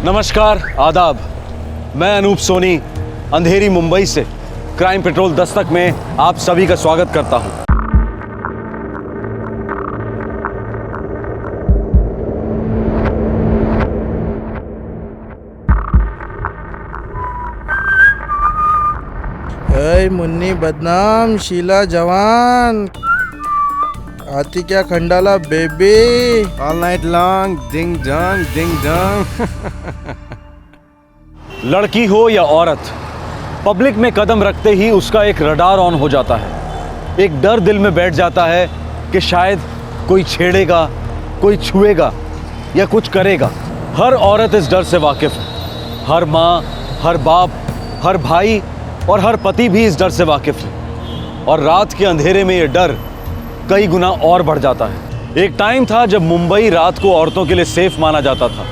नमस्कार, आदाब। मैं अनूप सोनी अंधेरी मुंबई से क्राइम पेट्रोल दस्तक में आप सभी का स्वागत करता हूं। मुन्नी बदनाम, शीला जवान, आती क्या Khandala baby, all night long ding dong. लड़की हो या औरत, पब्लिक में कदम रखते ही उसका एक रडार ऑन हो जाता है। एक डर दिल में बैठ जाता है कि शायद कोई छेड़ेगा, कोई छुएगा या कुछ करेगा। हर औरत इस डर से वाकिफ है। हर माँ, हर बाप, हर भाई और हर पति भी इस डर से वाकिफ है। और रात के अंधेरे में ये डर कई गुना और बढ़ जाता है। एक टाइम था जब मुंबई रात को औरतों के लिए सेफ माना जाता था,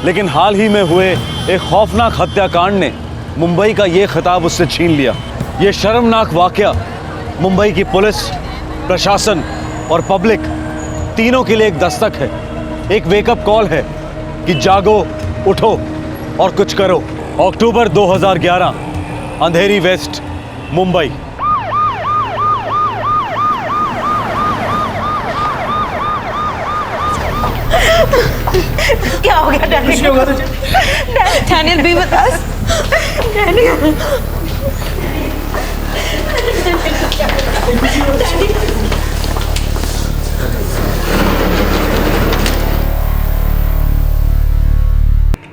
लेकिन हाल ही में हुए एक खौफनाक हत्याकांड ने मुंबई का ये खिताब उससे छीन लिया। ये शर्मनाक वाकया मुंबई की पुलिस, प्रशासन और पब्लिक तीनों के लिए एक दस्तक है, एक वेकअप कॉल है कि जागो, उठो और कुछ करो। अक्टूबर 2011, अंधेरी वेस्ट, मुंबई। क्या हो गया डैनियल? कुछ नहीं होगा तुझे। Daniel be with us. Daniel.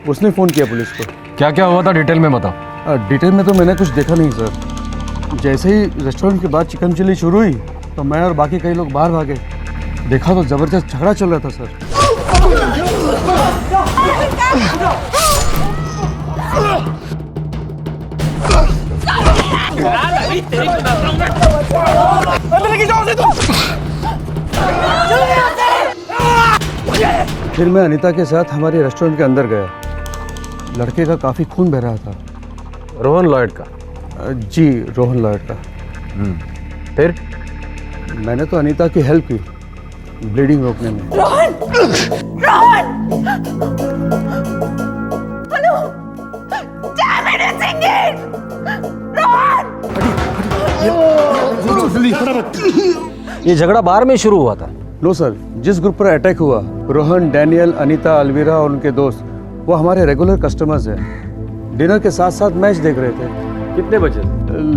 उसने फ़ोन किया पुलिस को। क्या क्या हुआ था डिटेल में बताओ। डिटेल में तो मैंने कुछ देखा नहीं सर। जैसे ही रेस्टोरेंट के बाद चिकन चिल्ली शुरू हुई तो मैं और बाकी कई लोग बाहर भागे। देखा तो ज़बरदस्त झगड़ा चल रहा था सर। फिर मैं अनीता के साथ हमारे रेस्टोरेंट के अंदर गया। लड़के का काफ़ी खून बह रहा था। रोहन लॉयड का? जी, रोहन लॉयड का। फिर मैंने तो अनीता की हेल्प की ब्लीडिंग रोकने में। Rohan! Rohan! Hello! Damn it, it's Ingrid! Rohan! ये झगड़ा बार में शुरू हुआ था? नो सर, जिस ग्रुप पर अटैक हुआ, रोहन, डैनियल, अनीता, अलवीरा और उनके दोस्त, वो हमारे रेगुलर कस्टमर्स हैं। डिनर के साथ साथ मैच देख रहे थे। कितने बजे?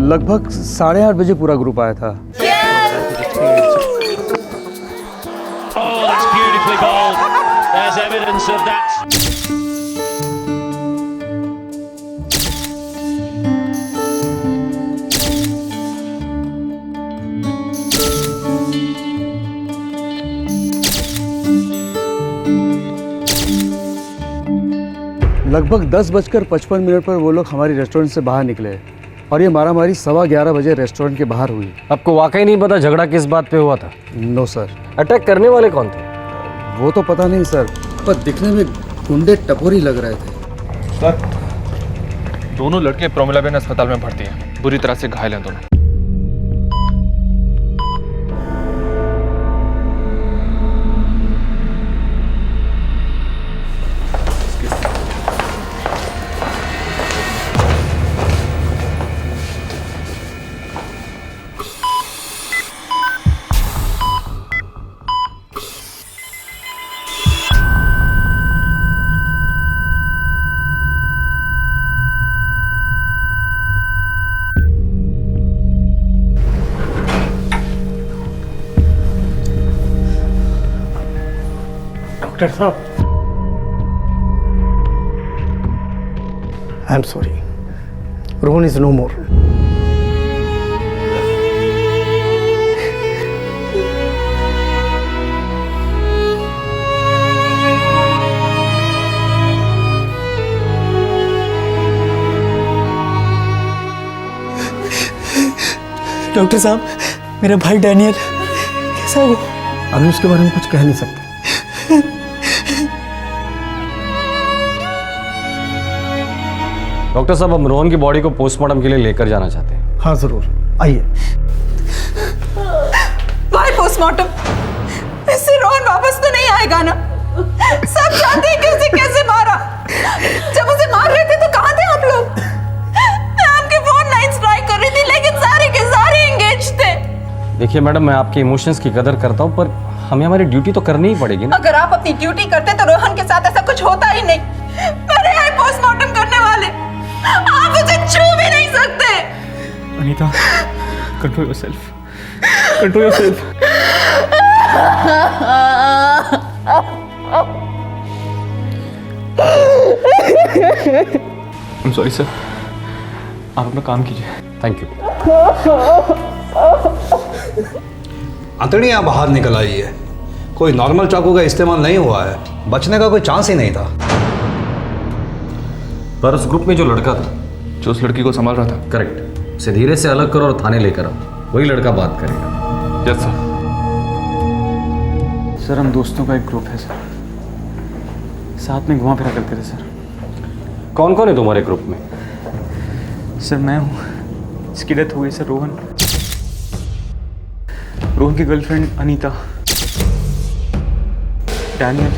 लगभग 8:30 बजे पूरा ग्रुप आया था। लगभग 10:55 पर वो लोग हमारी रेस्टोरेंट से बाहर निकले और ये मारामारी 11:15 बजे रेस्टोरेंट के बाहर हुई। आपको वाकई नहीं पता झगड़ा किस बात पे हुआ था? No sir. अटैक करने वाले कौन थे? वो तो पता नहीं सर, पर दिखने में गुंडे टपोरी लग रहे थे। सर, दोनों लड़के प्रोमिलाबेन अस्पताल में भर्ती हैं। बुरी तरह से घायल हैं दोनों। डॉक्टर साहब, I am sorry, Rohan is no more. Doctor साहब, मेरा भाई डैनियल कैसा हो? अभी उसके बारे में कुछ कह नहीं सकते। डॉक्टर साहब, हम रोहन की बॉडी को पोस्टमार्टम के लिए लेकर जाना चाहते हैं। हाँ जरूर, आइए। भाई पोस्टमार्टम? इससे रोहन वापस तो नहीं आएगा ना? सब जानते हैं कि उसे कैसे मारा। देखिए मैडम, मैं आपके इमोशंस की कदर करता हूँ, पर हमें हमारी ड्यूटी तो करनी ही पड़ेगी ना। अगर आप अपनी ड्यूटी करते तो रोहन के साथ ऐसा कुछ होता ही नहीं। मेरे यहाँ पोस्टमार्टम करने वाले, आप उसे छू भी नहीं सकते। Anita, control yourself, control yourself. I am sorry sir, आप अपना काम कीजिए। Thank you. अंतड़ियाँ बाहर निकल आई है। कोई नॉर्मल चाकू का इस्तेमाल नहीं हुआ है, बचने का कोई चांस ही नहीं था। पर उस ग्रुप में जो लड़का था, जो उस लड़की को संभाल रहा था। करेक्ट, उसे धीरे से अलग करो और थाने लेकर आओ, वही लड़का बात करेगा। Yes sir. सर हम दोस्तों का एक ग्रुप है सर, साथ में घुमा फिरा करते थे सर। कौन कौन है तुम्हारे ग्रुप में? सर मैं हूँ, इसकी डेथ हो गई सर। रोहन, रोहन की गर्लफ्रेंड अनीता, डैनियल,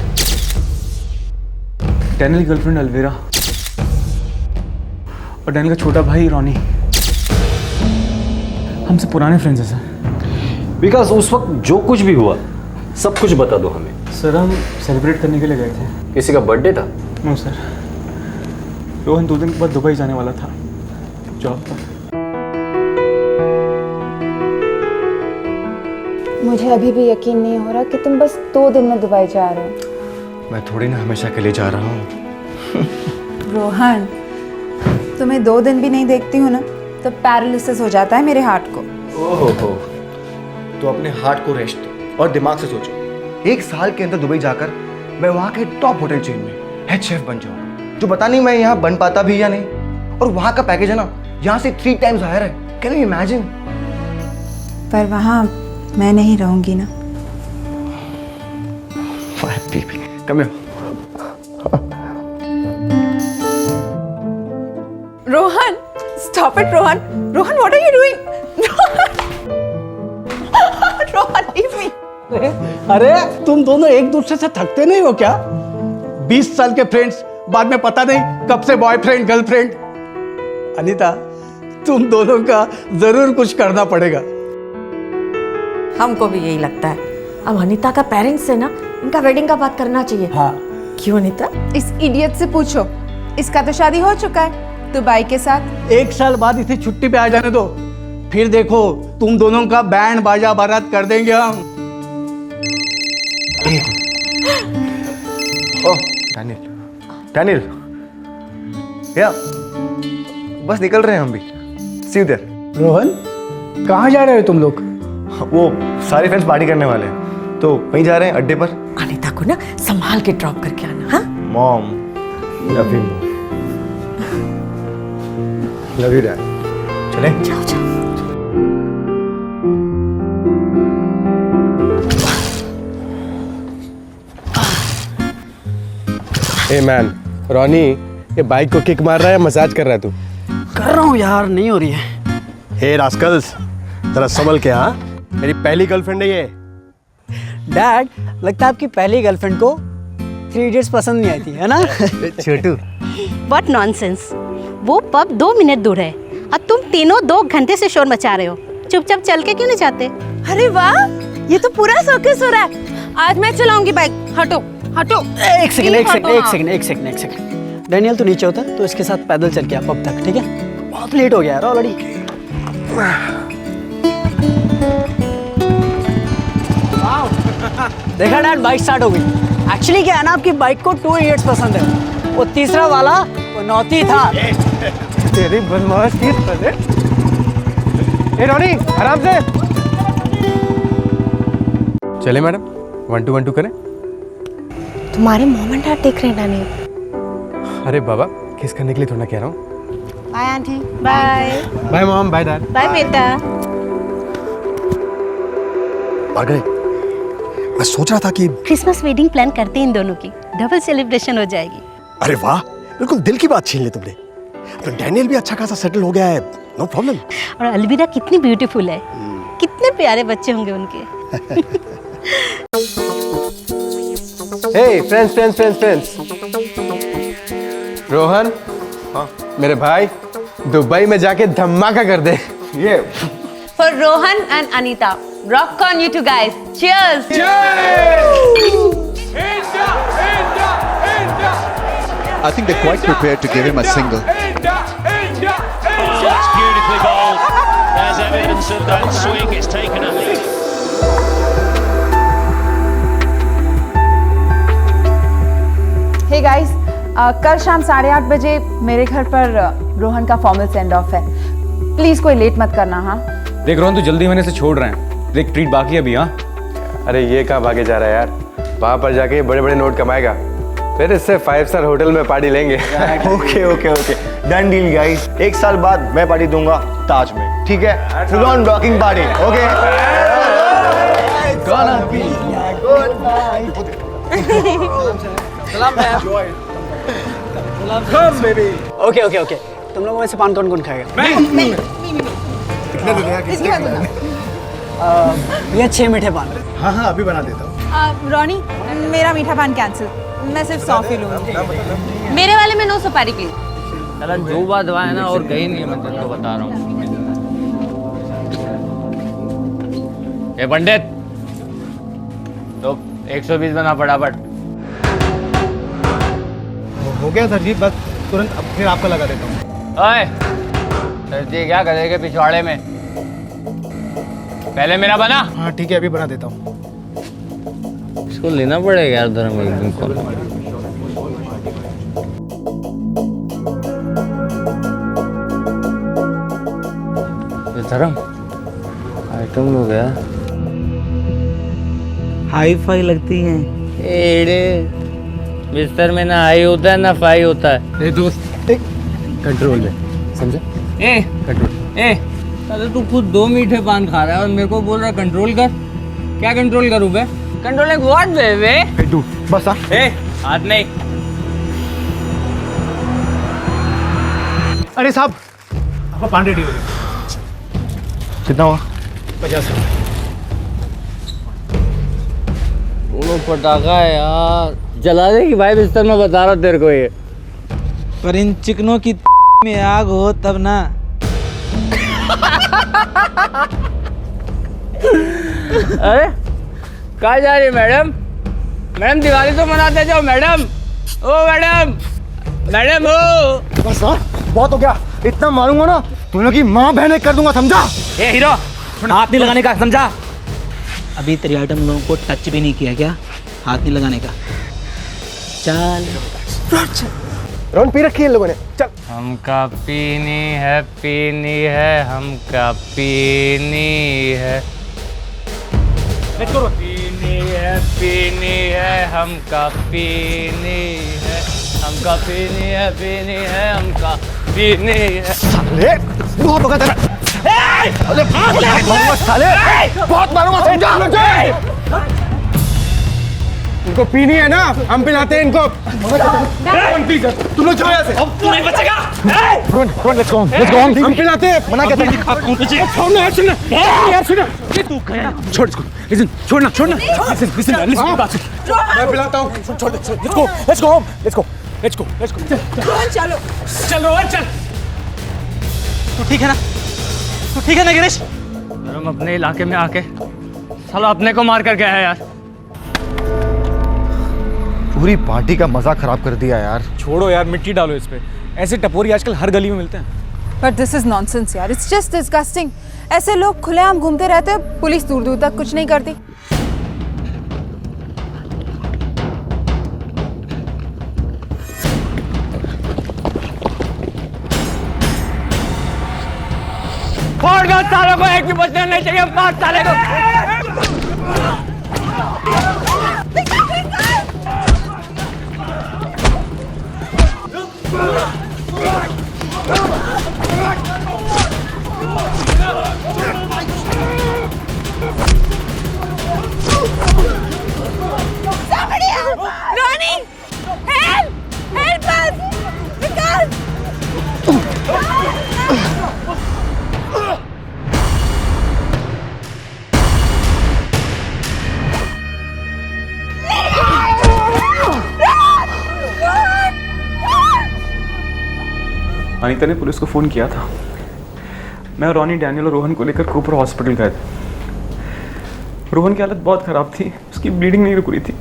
डैनियल की गर्लफ्रेंड अलवेरा और डैनियल का छोटा भाई रॉनी। हमसे पुराने फ्रेंड्स हैं सर। विकास, उस वक्त जो कुछ भी हुआ सब कुछ बता दो हमें। सर हम सेलिब्रेट करने के लिए गए थे। किसी का बर्थडे था? नो सर, रोहन 2 दिन के बाद दुबई जाने वाला था जॉब पर। मुझे अभी भी यकीन नहीं हो रहा कि तुम बस 2 दिन में दुबई जा रहे हो। मैं थोड़ी ना हमेशा के लिए जा रहा हूँ। रोहन, तुम्हें 2 दिन भी नहीं देखती हूँ ना तो पैरालिसिस हो जाता है मेरे हार्ट को। ओहो तो अपने हार्ट को रेस्ट दो और दिमाग से सोचो। 1 साल के अंदर दुबई जाकर मैं वहाँ के टॉप होटल चेन में हेड शेफ बन जाऊँगा, जो पता नहीं मैं यहाँ बन पाता भी या नहीं। और वहाँ का पैकेज है ना, यहाँ से 3 टाइम्स हायर है। Can you imagine? पर वहाँ मैं नहीं रहूंगी ना। Come here. Rohan, stop it, Rohan. Rohan, what are you doing? Rohan, leave me. अरे तुम दोनों एक दूसरे से थकते नहीं हो क्या? 20 साल के फ्रेंड्स, बाद में पता नहीं कब से बॉयफ्रेंड गर्लफ्रेंड। अनीता, तुम दोनों का जरूर कुछ करना पड़ेगा। हमको भी यही लगता है। अब अनीता का पेरेंट्स से ना इनका वेडिंग का बात करना चाहिए। हाँ। क्यों अनीता? इस इडियट से पूछो, इसका तो शादी हो चुका है दुबई के साथ। 1 साल बाद इसे छुट्टी पे आ जाने दो, फिर देखो तुम दोनों का बैंड बाजा बारात कर देंगे हम। ओह डैनियल, डैनियल, या बस निकल रहे हैं हम भी। सी यू देयर। रोहन, कहाँ जा रहे हो तुम लोग? वो सारे फ्रेंड्स पार्टी करने वाले हैं, तो वहीं जा रहे हैं अड्डे पर। अनीता को ना संभाल के ड्रॉप करके आना। हाँ mom, love you, love you dad. चले जाओ जाओ। हे मैन, रॉनी ये बाइक को किक मार रहा है, मसाज कर रहा है तू? कर रहा हूँ यार, नहीं हो रही है। हे रास्कल्स, जरा संभल के। हाँ, मेरी पहली गर्लफ्रेंड है ये। डैड, लगता है आपकी पहली गर्लफ्रेंड को 3 इडियट्स पसंद नहीं आई थी, है ना? छोटू, व्हाट नॉनसेंस। वो पब 2 मिनट दूर है और तुम तीनों 2 घंटे से शोर मचा रहे हो। चुपचाप चल के क्यों नहीं जाते? अरे वाह, ये तो पूरा सर्कस हो रहा है। आज मैं चलाऊंगी बाइक। हटो हटो। एक सेकंड। डैनियल, तू नीचे होता तो इसके साथ पैदल चल के आ पब तक, ठीक है? बहुत लेट हो गया यार ऑलरेडी। देखा डैड, बाइक स्टार्ट हो गई। एक्चुअली क्या है ना, आपकी बाइक को 2 इडियट्स पसंद है। वो तीसरा वाला वो नौती था। तेरी बदमाश की तरह। ए रॉनी, आराम से चले मैडम। 1 2 1 2 करें। तुम्हारे मॉम एंड डैड देख रहे हैं डैनियल। अरे बाबा, किस करने के लिए थोड़ा कह रहा हूँ। Bye aunty. Bye bye mom, bye dad. Bye बेटा। मार्गरेट, मैं सोच रहा था कि क्रिसमस वेडिंग प्लान करते हैं इन दोनों की, डबल सेलिब्रेशन हो जाएगी। अरे वाह, बिल्कुल दिल की बात छीन ली तुमने। तो डैनियल भी अच्छा खासा सेटल हो गया है, नो प्रॉब्लम। और अलविदा कितनी ब्यूटीफुल है, कितने प्यारे बच्चे होंगे उनके। हे फ्रेंड्स, रोहन, हाँ मेरे भाई, दुबई में जाके धमाका कर दे। ये For Rohan and Anita, Rock on, you two guys. Cheers. I think they're quite prepared to give him a single. That's beautifully bowled. There's evidence of that swing. It's taken a lead. Hey guys, कल शाम 8:30 बजे मेरे घर पर रोहन का formal send off है। Please कोई late मत करना। हाँ देख रोहन, तू जल्दी मैंने से छोड़ रहे हैं, एक ट्रीट बाकी है अभी। हाँ अरे ये कहाँ भागे जा रहा है यार, वहाँ पर जाके बड़े बड़े नोट कमाएगा, फिर इससे 5 स्टार होटल में पार्टी लेंगे। Okay okay okay, done deal guys. 1 साल बाद मैं पार्टी दूंगा ताज में, ठीक है? Full on rocking party. Okay okay okay okay, तुम लोगों में से पान कौन कौन खाएगा? ये 6 मीठे पान। हाँ हाँ, अभी बना देता हूँ। रॉनी, मेरा मीठा पान कैंसिल, मैं सिर्फ सॉफी लूंगी। मेरे वाले में 9 सुपारी प्लीज। चला जो बात हुआ है ना और कहीं नहीं है, मैं तुमको बता रहा हूँ। ए पंडित, तो 120 बना फटाफट। हो गया सर जी, बस तुरंत फिर आपका लगा देता हूँ। ओए, सर जी क्या करेंगे पिछवाड़े में? पहले मेरा बना। हाँ ठीक है, अभी बना देता हूँ। इसको लेना पड़ेगा यार धर्म एक दिन को। ये धर्म आइटम लोग यार हाई फाई लगती हैं। एड़े बिस्तर में ना हाई होता है ना फाई होता है। ए दोस्त, कंट्रोल में, समझे? ए कंट्रोल। ए अरे तू खुद 2 मीठे पान खा रहा है और मेरे को बोल रहा है कंट्रोल कर। क्या कंट्रोल करूँ बे? कंट्रोल व्हाट बे? तू बस आ। ए हाथ नहीं। अरे साहब, आपका पान रेडी हो गया। कितना हुआ? 50 रुपये। दोनों पटाखा है यार, जला देगी भाई बिस्तर में, बता रहा तेरे को ये। पर इन चिकनों की में आग हो तब ना। अरे कहाँ जा रही है मैडम? मैडम दिवाली तो मनाते जाओ मैडम। ओ मैडम, मैडम ओ। बस हाँ, बहुत हो गया। इतना मारूंगा ना तुम लोग की माँ बहने कर दूंगा, समझा? ए हीरो, हाथ नहीं लगाने का, समझा? अभी तेरी आइटम लोगों को टच भी नहीं किया क्या? हाथ नहीं लगाने का। चल रोन पी रखी है इन लोगों ने, चल। हमका पीनी है हमका पीनी है। पीनी है हमका पीनी है, हमका पीनी है हमका पीनी है। साले बहुत हो गया तेरा। अरे मारूंगा साले, बहुत मारूंगा, समझा? इनको पीनी है ना, हम पिलाते हैं इनको। तुम लोग जाओ यहाँ से, अब तू नहीं बचेगा। लेट्स गो हम पिलाते हैं, मना कहते हैं। छोड़ना यार, सुनना यार, सुनना। छोड़ इसको, लिसन, छोड़ना लिसन बात सुन। मैं पिलाता हूँ, छोड़ let's go home, let's go. चलो चल रोहन चल। तू ठीक है ना गिरीश? हम अपने इलाके में आके साला अपने को मार कर गया है यार। पूरी पार्टी का मजा खराब कर दिया यार। छोड़ो यार, मिट्टी डालो इस पे। ऐसे टपोरी आजकल हर गली में मिलते हैं। बट दिस इज नॉनसेंस यार, इट्स जस्ट डिस्गस्टिंग। ऐसे लोग खुलेआम घूमते रहते हैं, पुलिस दूर दूर तक कुछ नहीं करती। फोड़ दो सालों को, एक भी बचना नहीं चाहिए। 5 साले को Ronnie! Help! Help us! Vikas! Anita ने पुलिस को फ़ोन किया था। मैं और रॉनी, डैनियल और रोहन को लेकर कूपर हॉस्पिटल गए थे। रोहन की हालत बहुत ख़राब थी, उसकी ब्लीडिंग नहीं रुक रही थी।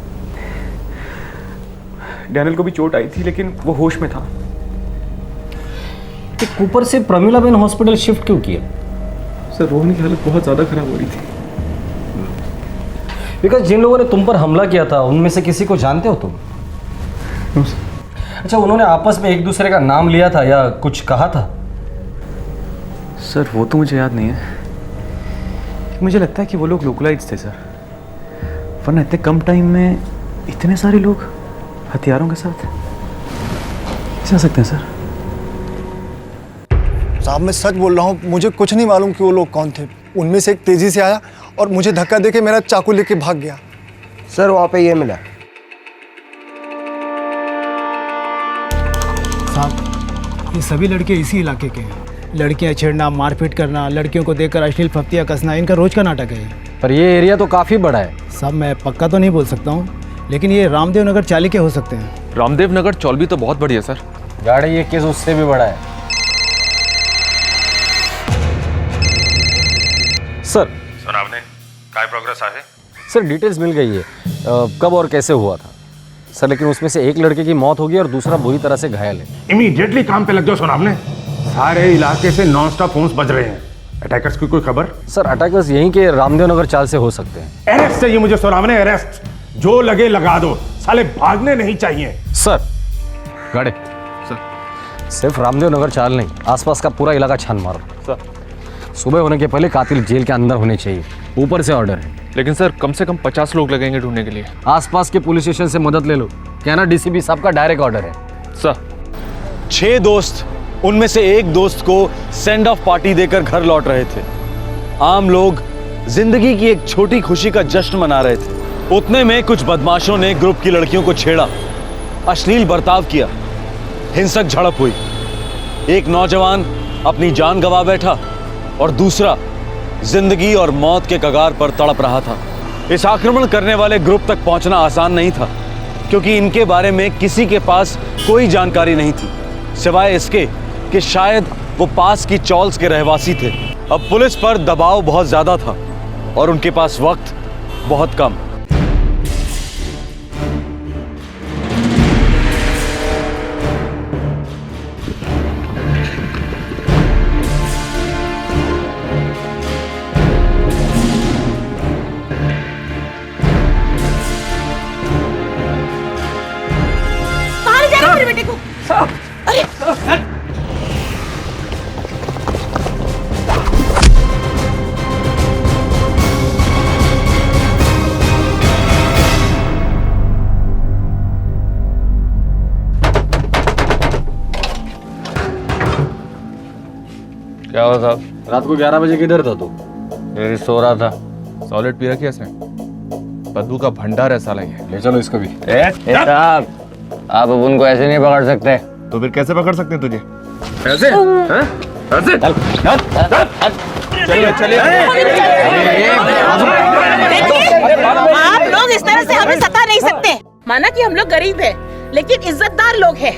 डैनियल को भी चोट आई थी लेकिन वो होश में था। ऊपर से प्रमिला बेन हॉस्पिटल शिफ्ट क्यों किया? सर रोहन की हालत बहुत ज़्यादा ख़राब हो रही थी। बिकॉज जिन लोगों ने तुम पर हमला किया था उनमें से किसी को जानते हो तुम? अच्छा, उन्होंने आपस में एक दूसरे का नाम लिया था या कुछ कहा था? सर वो तो मुझे याद नहीं है, मुझे लगता है कि वो लोग लोकलाइट्स थे सर, वरना इतने कम टाइम में इतने सारे लोग हथियारों के साथ कैसे आ सकते हैं सर? साहब मैं सच बोल रहा हूँ, मुझे कुछ नहीं मालूम कि वो लोग कौन थे। उनमें से एक तेजी से आया और मुझे धक्का देके मेरा चाकू लेके भाग गया। सर वहाँ पे ये मिला। साहब ये सभी लड़के इसी इलाके के हैं। लड़कियां छेड़ना, मारपीट करना, लड़कियों को देखकर अश्लील फप्तियाँ कसना, इनका रोज का नाटक है। पर ये एरिया तो काफ़ी बड़ा है। साहब मैं पक्का तो नहीं बोल सकता हूँ, लेकिन ये रामदेव नगर चाली के हो सकते हैं। रामदेव नगर चौलवी तो बहुत बड़ी है सर। गाड़ी ये केस उससे भी बड़ा है। सर आपने क्या प्रोग्रेस है? सर डिटेल्स मिल गई है, कब और कैसे हुआ था सर, लेकिन उसमें से एक लड़के की मौत हो गई और दूसरा बुरी तरह से घायल है। इमीडिएटली काम पे लग जाओ सोनाब ने। सारे इलाके से नॉन स्टॉप फोन्स बज रहे हैं। अटैकर्स की कोई खबर? सर अटैकर्स यहीं के रामदेव नगर चाल से हो सकते हैं। अरेस्ट चाहिए मुझे सोनाब ने, अरेस्ट। जो लगे लगा दो, साले भागने नहीं चाहिए। सर गाड़ी सर, सिर्फ रामदेव नगर चाल नहीं, आसपास का पूरा इलाका छान मारो सर। सुबह होने के पहले कातिल जेल के अंदर होने चाहिए, ऊपर से ऑर्डर है। लेकिन सर कम से कम 50 लोग लगेंगे ढूंढने के लिए। आसपास के पुलिस स्टेशन से मदद ले लो, कहना डीसीपी साहब का डायरेक्ट ऑर्डर है। सर 6 दोस्त, उनमें से एक दोस्त को सेंड ऑफ पार्टी देकर घर लौट रहे थे। आम लोग जिंदगी की एक छोटी खुशी का जश्न मना रहे थे। उतने में कुछ बदमाशों ने ग्रुप की लड़कियों को छेड़ा, अश्लील बर्ताव किया, हिंसक झड़प हुई। एक नौजवान अपनी जान गंवा बैठा और दूसरा जिंदगी और मौत के कगार पर तड़प रहा था। इस आक्रमण करने वाले ग्रुप तक पहुंचना आसान नहीं था, क्योंकि इनके बारे में किसी के पास कोई जानकारी नहीं थी, सिवाय इसके कि शायद वो पास की चौल्स के रहवासी थे। अब पुलिस पर दबाव बहुत ज्यादा था और उनके पास वक्त बहुत कम। बेटे को अरे क्या हुआ साहब? रात को 11 बजे किधर था तू? मेरी सो रहा था। सॉलिड पी रखी है इसने, बदबू का भंडार है साला ये। ले चलो इसको भी। साहब आप अब उनको ऐसे नहीं पकड़ सकते। तो फिर कैसे पकड़ सकते हैं तुझे? ऐसे? हैं? ऐसे? चलिए चलिए। आप लोग इस तरह से हमें सता नहीं सकते। माना कि हम लोग गरीब हैं, लेकिन इज्जतदार लोग हैं।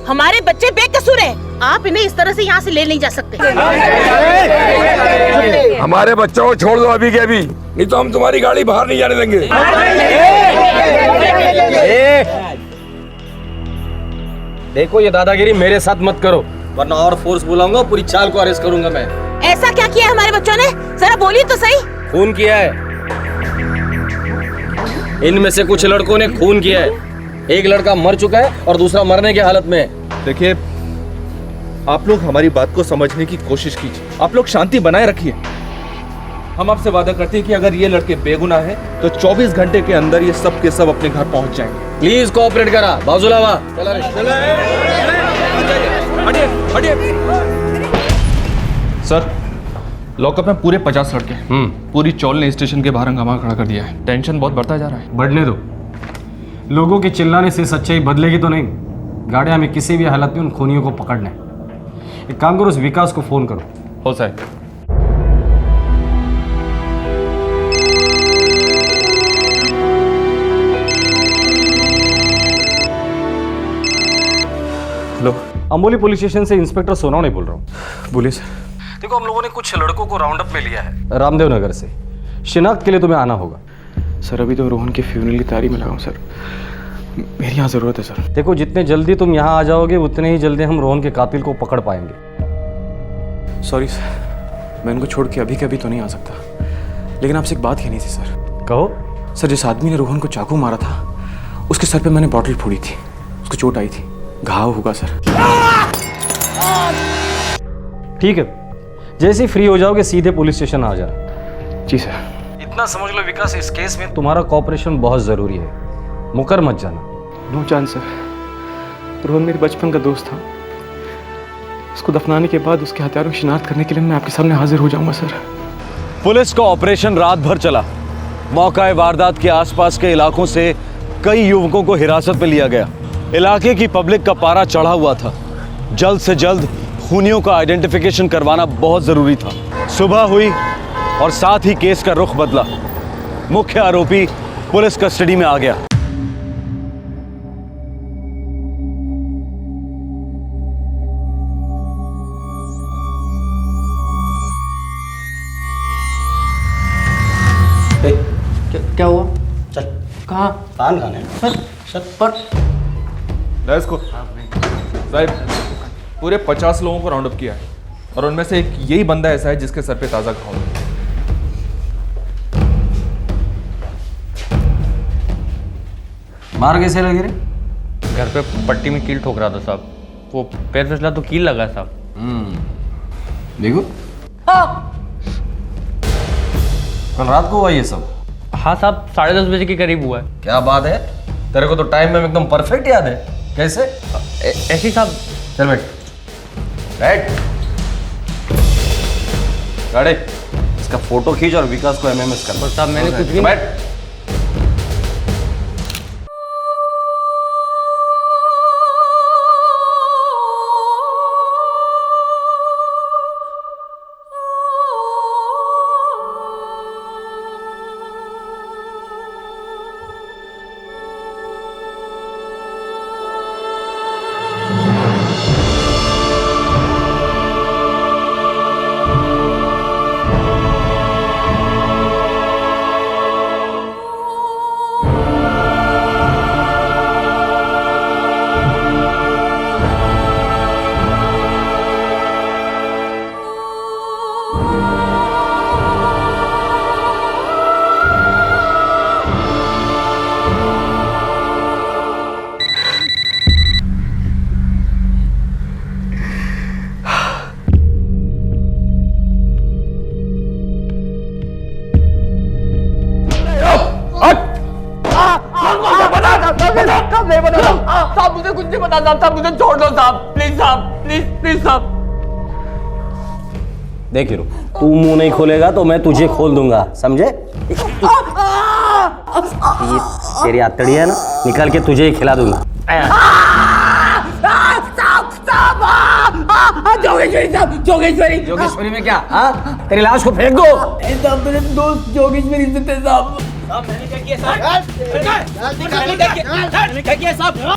हमारे बच्चे बेकसूर हैं। आप इन्हें इस तरह से यहाँ से ले नहीं जा सकते। हमारे बच्चों को छोड़ दो अभी के अभी, नहीं तो हम तुम्हारी गाड़ी बाहर नहीं जाने देंगे। देखो ये दादागिरी मेरे साथ मत करो, वरना और फोर्स बुलाऊंगा, पूरी चाल को अरेस्ट करूंगा मैं। ऐसा क्या किया है हमारे बच्चों ने? जरा बोलिए तो सही। खून किया है, इनमें से कुछ लड़कों ने खून किया है। एक लड़का मर चुका है और दूसरा मरने की हालत में है। देखिए आप लोग हमारी बात को समझने की कोशिश कीजिए, आप लोग शांति बनाए रखिए। हम आपसे वादा करते हैं कि अगर ये लड़के बेगुनाह हैं तो 24 घंटे के अंदर ये सब के सब अपने घर पहुंच जाएंगे। प्लीज कोऑपरेट करा। बाजुलावा हटिए। सर लॉकअप में पूरे 50 लड़के हैं। पूरी चौल ने स्टेशन के बाहर हंगामा खड़ा कर दिया है। टेंशन बहुत बढ़ता जा रहा है। बढ़ने दो, लोगों के चिल्लाने से सच्चाई बदलेगी तो नहीं। गाड़ियां में किसी भी हालत में उन खूनियों को पकड़ना है। एक काम करो, उस विकास को फोन करो। हो साहब। हेलो, अमोली पुलिस स्टेशन से इंस्पेक्टर सोनावणे बोल रहा हूँ। बोलिए सर। देखो हम लोगों ने कुछ लड़कों को राउंड अप में लिया है रामदेव नगर से। शिनाख्त के लिए तुम्हें आना होगा। सर अभी तो रोहन के फ्यूनरल की तैयारी में लगा हूँ सर। मेरी यहाँ ज़रूरत है सर। देखो, जितने जल्दी तुम यहाँ आ जाओगे उतने ही जल्दी हम रोहन के कातिल को पकड़ पाएंगे। सॉरी सर, मैं उनको छोड़ के अभी के अभी तो नहीं आ सकता, लेकिन आपसे एक बात कहनी थी सर। कहो। सर, जिस आदमी ने रोहन को चाकू मारा था उसके सर पे मैंने बॉटल फोड़ी थी, उसको चोट आई थी, घाव होगा सर। ठीक है, जैसे ही फ्री हो जाओगे सीधे पुलिस स्टेशन आ जाना। जी सर। इतना समझ लो विकास, इस केस में तुम्हारा कोऑपरेशन बहुत ज़रूरी है, मुकर मत जाना। No chance sir. रोहन मेरे बचपन का दोस्त था, उसको दफनाने के बाद उसके हथियारों की शिनाख्त करने के लिए मैं आपके सामने हाजिर हो जाऊंगा सर। पुलिस का ऑपरेशन रात भर चला। मौका वारदात के आसपास के इलाकों से कई युवकों को हिरासत में लिया गया। इलाके की पब्लिक का पारा चढ़ा हुआ था। जल्द से जल्द खूनियों का आइडेंटिफिकेशन करवाना बहुत जरूरी था। सुबह हुई और साथ ही केस का रुख बदला। मुख्य आरोपी पुलिस कस्टडी में आ गया। क्या हुआ? चल कहाँ? पान खाने पर लेट्स गो। साहब, पूरे 50 लोगों को राउंड अप किया है और उनमें से एक यही बंदा ऐसा है जिसके सर पे ताज़ा घाव है। मार कैसे लगे रे? घर पे पट्टी में कील ठोक रहा था साहब, वो पैर फिसला तो कील लगा साहब। देखो, कल रात को हुआ ये सब? हाँ साहब, 10:30 बजे के करीब हुआ है। क्या बात है, तेरे को तो टाइम में एकदम परफेक्ट याद है। कैसे? ऐसे ही साहब। चल बैठ बैठ। गाड़ी इसका फोटो खींच और विकास को एमएमएस कर। साहब मैंने कुछ भी बैठ। साहब मुझे कुछ नहीं पता साहब, मुझे छोड़ दो साहब, प्लीज साहब, प्लीज साहब। देख हीरो, तू मुंह नहीं खोलेगा तो मैं तुझे खोल दूंगा, समझे? ये तेरी आतड़ी है ना, निकाल के तुझे ही खिला दूंगा। जोगेश्वरी जोगेश्वरी में क्या? हाँ, तेरी लाश को फेंक दो। साहब मेरे दोस्त जोगेश्वरी से थे साहब। साहब मैंने क्या किया साहब? मैंने क्या किया साहब? क्यों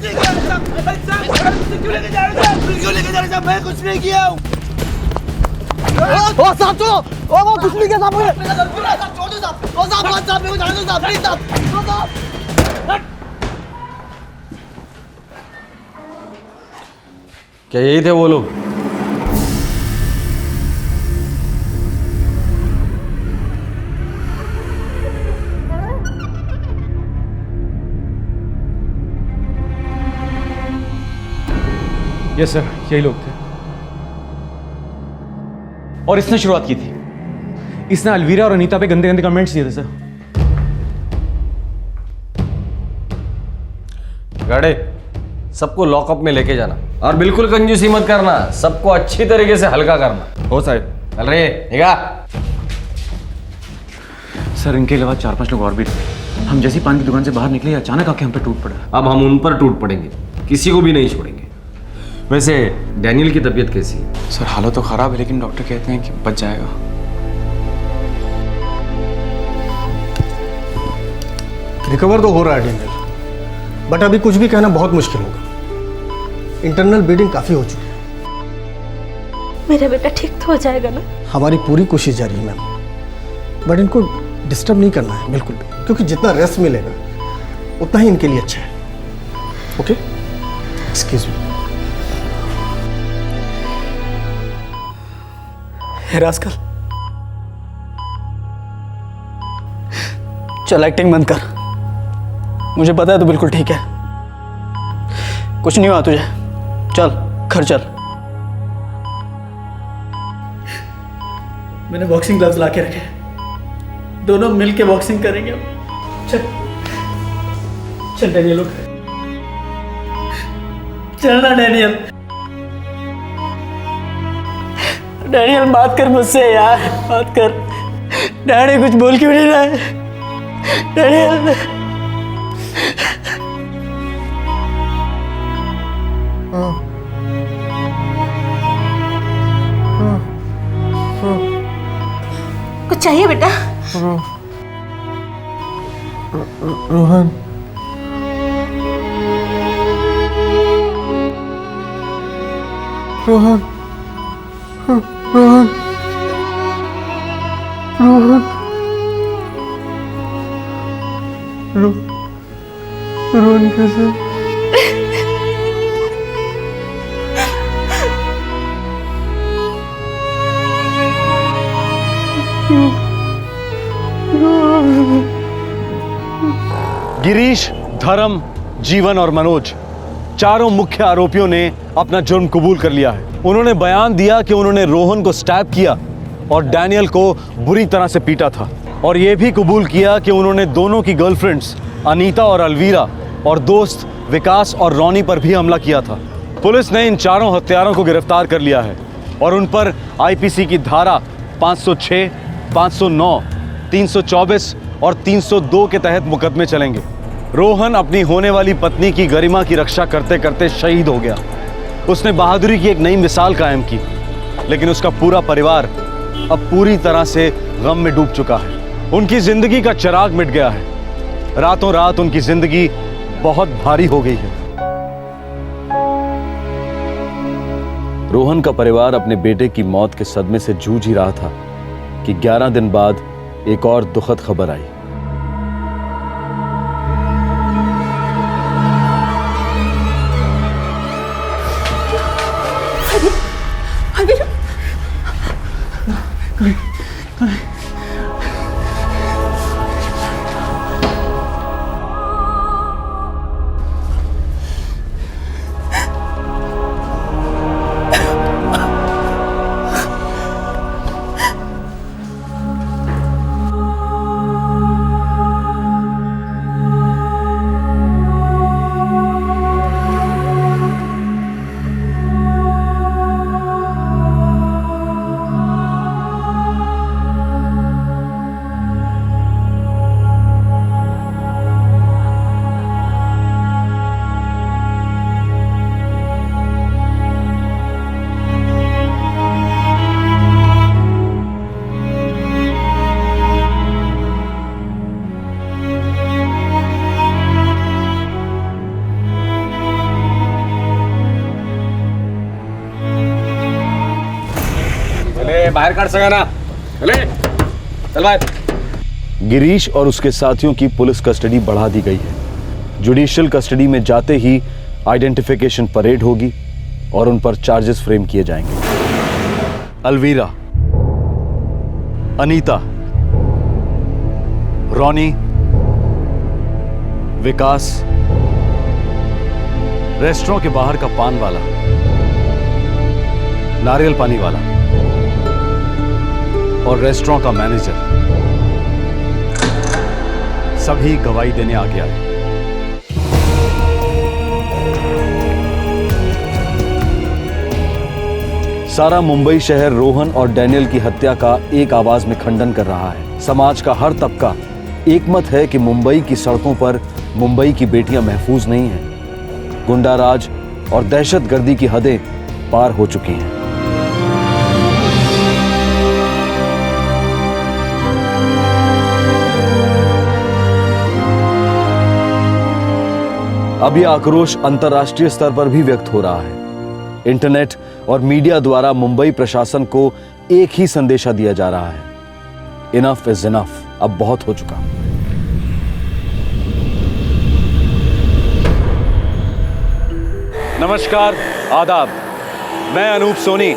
लेके जा रहे साहब? मैं कुछ नहीं किया हूँ। ओ साहब चलो, वो कुछ नहीं किया साहब। मुझे छोड़ दो साहब, ओ साहब मेरे को जाने दो साहब, प्लीज साहब। क्या यही थे वो लोग? यस सर, यही लोग थे। और इसने शुरुआत की थी। इसने अलवीरा और अनीता पे गंदे गंदे कमेंट्स दिए थे सर। गाड़े, सबको लॉकअप में लेके जाना और बिल्कुल कंजूसी मत करना, सबको अच्छी तरीके से हल्का करना। हो साहब। चल रही निगाह। सर इनके अलावा 4-5 लोग और भी थे। हम जैसी पान की दुकान से बाहर निकले अचानक आके हम पे टूट पड़ा। अब हम उन पर टूट पड़ेंगे, किसी को भी नहीं छोड़ेंगे। वैसे डैनियल की तबीयत कैसी है? सर हालत तो खराब है, लेकिन डॉक्टर कहते हैं कि बच जाएगा। रिकवर तो हो रहा है डेनियल, बट अभी कुछ भी कहना बहुत मुश्किल होगा। इंटरनल ब्लीडिंग काफी हो चुकी है। मेरा बेटा ठीक तो हो जाएगा ना? हमारी पूरी कोशिश जारी है मैम, बट इनको डिस्टर्ब नहीं करना है बिल्कुल भी, क्योंकि जितना रेस्ट मिलेगा उतना ही इनके लिए अच्छा है। Okay, excuse me. रास्कल, चल एक्टिंग बंद कर। मुझे पता है तू बिल्कुल ठीक है, कुछ नहीं हुआ तुझे। चल घर चल। मैंने बॉक्सिंग ग्लव्स ला के रखे, दोनों मिल के बॉक्सिंग करेंगे। चल चल डैनियल, चलना डैनियल। डैनियल बात कर मुझसे यार, बात कर। डैडी कुछ बोल क्यों नहीं रहा है? डैनियल कुछ चाहिए बेटा? रोहन, रोहन, रोहन, रोहन, रोहन कैसे? गिरीश, धर्म, जीवन और मनोज, चारों मुख्य आरोपियों ने अपना जुर्म कबूल कर लिया है। उन्होंने बयान दिया कि उन्होंने रोहन को स्टैब किया और डैनियल को बुरी तरह से पीटा था, और यह भी कबूल किया कि उन्होंने दोनों की गर्लफ्रेंड्स अनीता और अलवीरा और दोस्त विकास और रॉनी पर भी हमला किया था। पुलिस ने इन चारों हत्यारों को गिरफ्तार कर लिया है और उन पर आईपीसी की धारा 506, 509, 324 और 302 के तहत मुकदमे चलेंगे। रोहन अपनी होने वाली पत्नी की गरिमा की रक्षा करते करते शहीद हो गया। उसने बहादुरी की एक नई मिसाल कायम की, लेकिन उसका पूरा परिवार अब पूरी तरह से गम में डूब चुका है। उनकी जिंदगी का चिराग मिट गया है। रातों रात उनकी जिंदगी बहुत भारी हो गई है। रोहन का परिवार अपने बेटे की मौत के सदमे से जूझ ही रहा था कि 11 दिन बाद एक और दुखद खबर आई। बाहर काट सका ना, चले चल बाहर। गिरीश और उसके साथियों की पुलिस कस्टडी बढ़ा दी गई है। जुडिशियल कस्टडी में जाते ही आइडेंटिफिकेशन परेड होगी और उन पर चार्जेस फ्रेम किए जाएंगे। अलवीरा, अनीता, रॉनी, विकास, रेस्टोरेंट के बाहर का पान वाला, नारियल पानी वाला और रेस्टोरेंट का मैनेजर सभी गवाही देने आ गया है। सारा मुंबई शहर रोहन और डैनियल की हत्या का एक आवाज में खंडन कर रहा है। समाज का हर तबका एकमत है कि मुंबई की सड़कों पर मुंबई की बेटियां महफूज नहीं हैं। गुंडाराज और दहशतगर्दी की हदें पार हो चुकी हैं। अब यह आक्रोश अंतर्राष्ट्रीय स्तर पर भी व्यक्त हो रहा है। इंटरनेट और मीडिया द्वारा मुंबई प्रशासन को एक ही संदेशा दिया जा रहा है, इनफ इज इनफ। अब बहुत हो चुका। नमस्कार, आदाब। मैं अनूप सोनी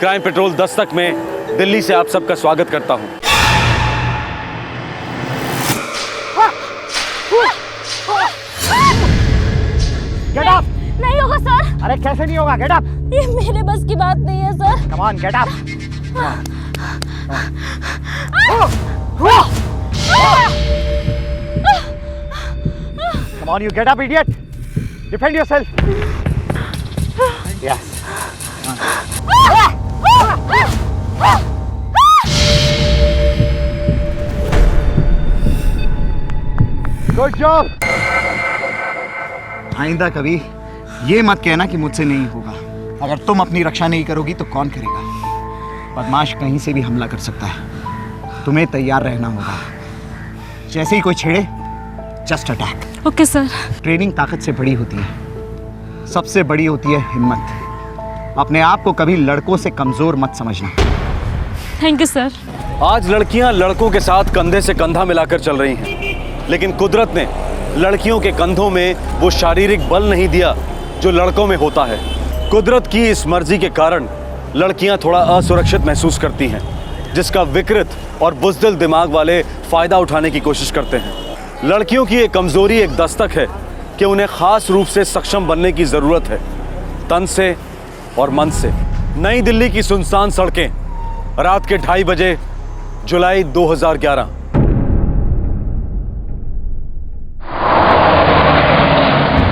क्राइम पेट्रोल दस्तक में दिल्ली से आप सबका स्वागत करता हूं। Get up. नहीं होगा सर। अरे कैसे नहीं होगा? Get up. ये मेरे बस की बात नहीं है sir. Come on, get up. Come on, you get up idiot. Defend yourself. Yes. Good job. आइंदा कभी ये मत कहना कि मुझसे नहीं होगा। अगर तुम अपनी रक्षा नहीं करोगी तो कौन करेगा? बदमाश कहीं से भी हमला कर सकता है, तुम्हें तैयार रहना होगा। जैसे ही कोई छेड़े, just attack. Okay sir. Training ताकत से बड़ी होती है, सबसे बड़ी होती है हिम्मत। अपने आप को कभी लड़कों से कमजोर मत समझना। Thank you sir. आज लड़कियां लड़कों के साथ कंधे से कंधा मिलाकर चल रही हैं, लेकिन कुदरत ने लड़कियों के कंधों में वो शारीरिक बल नहीं दिया जो लड़कों में होता है। कुदरत की इस मर्जी के कारण लड़कियां थोड़ा असुरक्षित महसूस करती हैं, जिसका विकृत और बुज़दिल दिमाग वाले फायदा उठाने की कोशिश करते हैं। लड़कियों की एक कमजोरी एक दस्तक है कि उन्हें खास रूप से सक्षम बनने की जरूरत है, तन से और मन से। नई दिल्ली की सुनसान सड़कें, रात के 2:30 बजे, जुलाई 2011।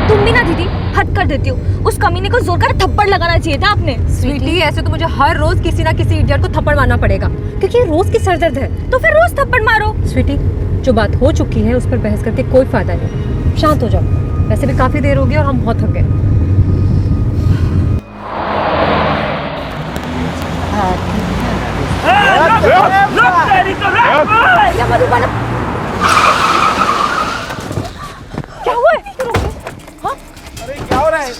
तुम भी ना दीदी हद कर देती हो। उस कमीने को जोर कर थप्पड़ लगाना चाहिए था आपने। स्वीटी, ऐसे तो मुझे हर रोज किसी ना किसी इडियट को थप्पड़ मारना पड़ेगा, क्योंकि ये रोज की सरदर्द है। तो फिर रोज थप्पड़ मारो। स्वीटी, जो बात हो चुकी है उस पर बहस करके कोई फायदा नहीं। शांत हो जाओ। वैसे भी काफी देर हो गई और हम बहुत थक गए। क्या हुआ है? हाँ? अरे क्या हो रहा है?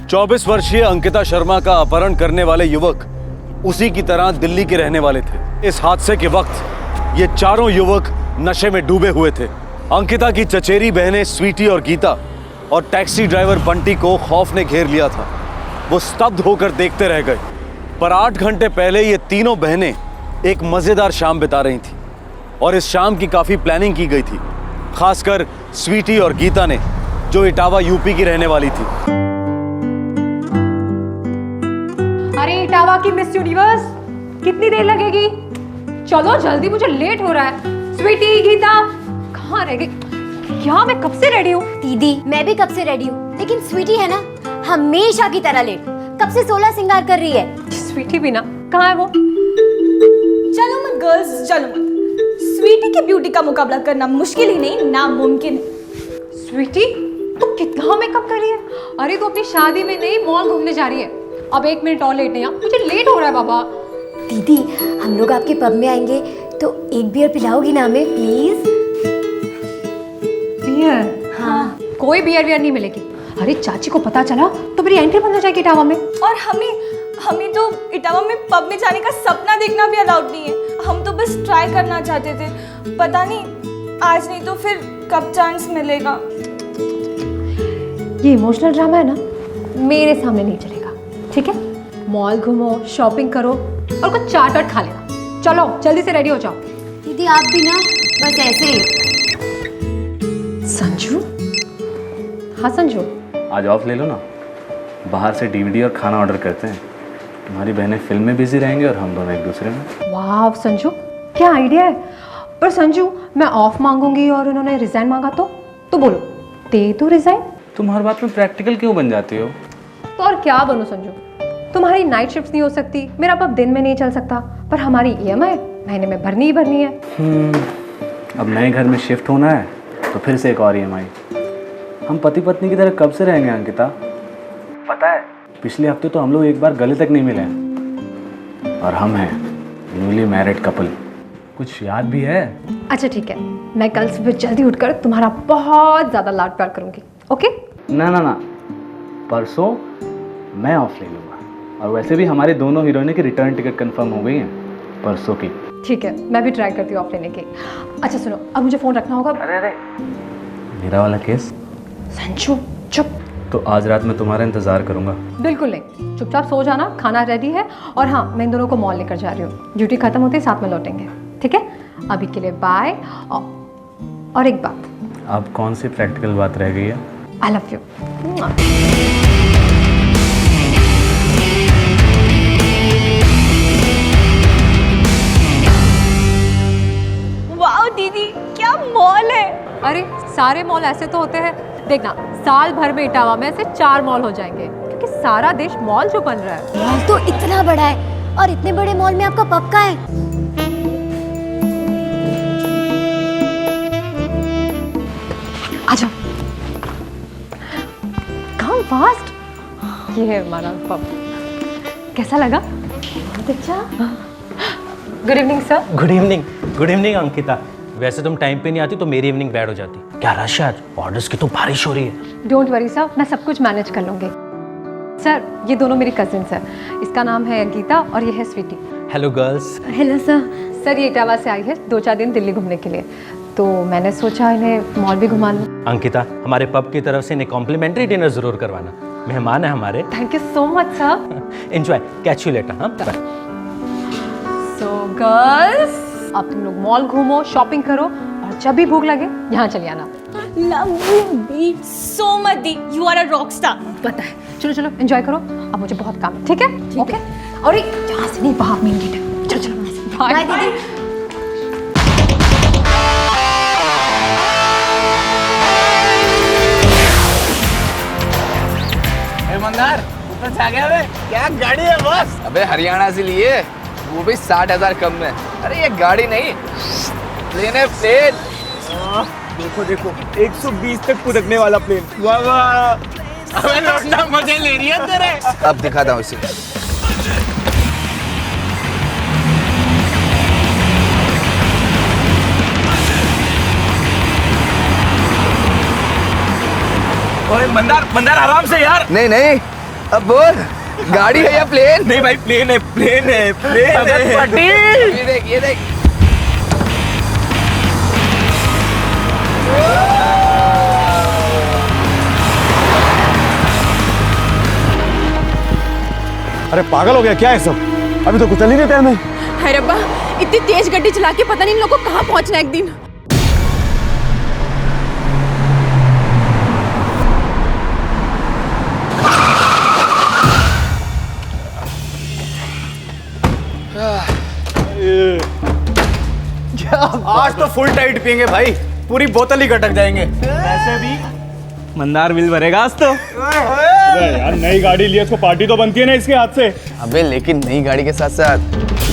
चौबीस वर्षीय अंकिता शर्मा का अपहरण करने वाले युवक उसी की तरह दिल्ली के रहने वाले थे। इस हादसे के वक्त ये चारों युवक नशे में डूबे हुए थे। अंकिता की चचेरी बहनें स्वीटी और गीता और टैक्सी ड्राइवर बंटी को खौफ ने घेर लिया था। वो स्तब्ध होकर देखते रह गए। पर 8 घंटे पहले ये तीनों बहनें एक मजेदार शाम बिता रही थी और इस शाम की काफी प्लानिंग की गई थी, खासकर स्वीटी और गीता ने, जो इटावा यूपी की रहने वाली थी। अरे इटावा की मिस यूनिवर्स, कितनी देर लगेगी? चलो जल्दी, मुझे लेट हो रहा है। स्वीटी, गीता कहाँ रह गई? क्या मैं कब से रेडी हूँ? दीदी मैं भी कब से रेडी हूँ, लेकिन स्वीटी है ना हमेशा की तरह लेट। कब से 16 श्रृंगार कर रही है। स्वीटी भी ना, कहाँ है वो? चलो मत गर्ल्स, चलो मत। स्वीटी की ब्यूटी का मुकाबला करना मुश्किल ही नहीं, नामुमकिन है। स्वीटी, तू कितना मेकअप कर रही है? अरे तू अपनी शादी में नहीं, मॉल घूमने जा रही है। अब 1 मिनट और लेट नहीं आ, मुझे लेट हो रहा है बाबा। दीदी हम लोग आपके पब में आएंगे तो एक बियर पिलाओगी ना हमें प्लीज? बियर? हाँ। कोई बियर वियर नहीं मिलेगी। अरे चाची को पता चला तो मेरी एंट्री बंद हो जाएगी इटावा में। और हमें तो इटावा में पब में जाने का सपना देखना भी अलाउड नहीं है। हम तो बस ट्राई करना चाहते थे, पता नहीं आज नहीं तो फिर कब चांस मिलेगा। ये इमोशनल ड्रामा है ना, मेरे सामने नहीं चलेगा, ठीक है? मॉल घूमो, शॉपिंग करो और कुछ चाट वाट खा लेना। चलो जल्दी से रेडी हो जाओ। दीदी आप भी ना बस ऐसे ही। संजू? हाँ संजू, आज ऑफ ले लो ना, बाहर से डीवीडी और खाना ऑर्डर करते हैं। तुम्हारी बहनें फिल्म में बिजी रहेंगे और हम दोनों एक दूसरे में। वाह संजू, क्या आइडिया है। पर संजू, मैं ऑफ मांगूंगी और उन्होंने रिजाइन मांगा तो बोलो दे दो रिजाइन। तुम हर बात में प्रैक्टिकल क्यों बन जाती हो? तो और क्या बनूं संजू? तुम्हारी नाइट शिफ्ट नहीं हो सकती, मेरा पब दिन में नहीं चल सकता, पर हमारी EMI महीने में भरनी ही भरनी है। अब नए घर में शिफ्ट होना है तो फिर से एक और EMI। हम पति पत्नी की तरह कब से रहेंगे अंकिता? पता है पिछले हफ्ते तो हम लोग एक बार गले तक नहीं मिले हैं। और हम हैं न्यूली मैरिड कपल। कुछ याद भी है? अच्छा ठीक है, मैं कल सुबह जल्दी उठकर तुम्हारा बहुत ज़्यादा लाड प्यार करूँगी, ओके? ना ना ना, परसों मैं ऑफ ले लूँगा। और वैसे भी हमारे दोनों हीरोइनों की रिटर्न टिकट कंफर्म हो गई है परसों की। ठीक है, मैं भी ट्राई करती हूँ ऑफ लेने की। अच्छा सुनो, अब मुझे फ़ोन रखना होगा। अरे मेरा वाला केस? संजू चुप। तो आज रात मैं तुम्हारा इंतज़ार करूँगा। बिल्कुल नहीं, चुपचाप सो जाना, खाना रेडी है। और हाँ, मैं इन दोनों को मॉल लेकर जा रही हूँ, ड्यूटी खत्म होते ही साथ में लौटेंगे, ठीक है? अभी के लिए बाय। और एक बात। अब कौन सी प्रैक्टिकल बात रह गई है? I love you. वाओ दीदी, क्या मॉल है। अरे सारे मॉल ऐसे तो होते हैं, देखना साल भर में इटावा में ऐसे 4 मॉल हो जाएंगे, क्योंकि सारा देश मॉल जो बन रहा है। मॉल तो इतना बड़ा है, और इतने बड़े मॉल में आपका पब कहाँ है? आजा, कम फास्ट। ये है हमारा पब। कैसा लगा? बहुत अच्छा। Good evening sir. Good evening Ankita. वैसे तुम टाइम पे नहीं आती तो मेरी इवनिंग बैड हो जाती। क्या रश है आज? ऑर्डर्स की तो बारिश हो रही है। डोंट वरी सर, मैं सब कुछ मैनेज कर लूँगी। सर, ये दोनों मेरी कजिन्स हैं। इसका नाम है गीता और ये है Sweety. Hello girls. Hello sir. Sir, ये इटावा से आई है 2-4 दिन दिल्ली घूमने के लिए, तो मैंने सोचा इन्हें मॉल भी घुमा लूँ। अंकिता, हमारे पब की तरफ से इन्हें कॉम्प्लीमेंट्री डिनर जरूर करवाना, मेहमान है हमारे। Thank you so much sir. Enjoy, catch you later. हाँ बाय। सो गर्ल्स, अब तुम लोग मॉल घूमो, शॉपिंग करो, और जब भी भूख लगे यहाँ चले आना। लव यू दी सो मच दी, you are a rock star. पता है। चलो चलो एंजॉय करो, अब मुझे बहुत काम है, ठीक है? ओके। और यहाँ से नहीं, बाहर मेन गेट है। चलो चलो, बाय दीदी। मंदार, ऊपर से आ गया बे? क्या गाड़ी है बॉस? अबे हरियाणा से लिए, वो भी 60,000 कम में। अरे ये गाड़ी नहीं, प्लेन है, प्लेन। देखो देखो, 120 तक कूदने वाला प्लेन। वाह वाह। अबे लौटना मजे ले रही है तेरे। अब दिखाता हूँ इसे। ओए मंदार आराम से यार। नहीं नहीं, अब बोल, गाड़ी है या प्लेन? नहीं भाई, प्लेन है। ये देख, ये देख। अरे पागल हो गया क्या है सब? अभी तो कुछ चल ही नहीं टाइम है। हाय रब्बा, इतनी तेज गड्डी चला के पता नहीं इन लोगों को कहाँ पहुँचना है एक दिन। आज तो फुल टाइट पियेंगे भाई, पूरी बोतल ही गटक जाएंगे। वैसे भी मंदार बिल भरेगा आज तो। यार नई गाड़ी लिया, इसको पार्टी तो बनती है ना इसके हाथ से। अबे लेकिन नई गाड़ी के साथ साथ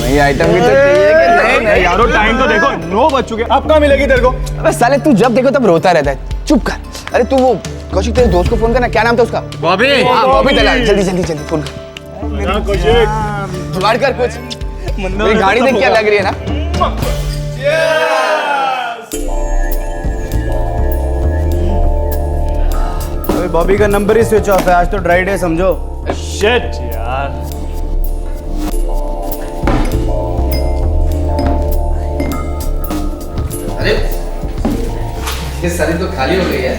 नई आइटम भी तो चाहिए कि नहीं? यारो टाइम तो देखो, 9 बज चुके। अब कहाँ मिलेगी तेरे को? अबे साले तू जब देखो तब रोता रहता है, चुप कर। अरे तू वो कौशिक, तेरे दोस्त को फोन करना, क्या नाम था उसका? बॉबी। हाँ बॉबी, जल्दी जल्दी जल्दी फोन कर। जुगाड़ कर कुछ, मेरी गाड़ी देख क्या लग रही है ना। अबे बॉबी का नंबर ही स्विच ऑफ है, आज तो ड्राई डे समझो। शिट यार। अरे ये सारी तो खाली हो गई है।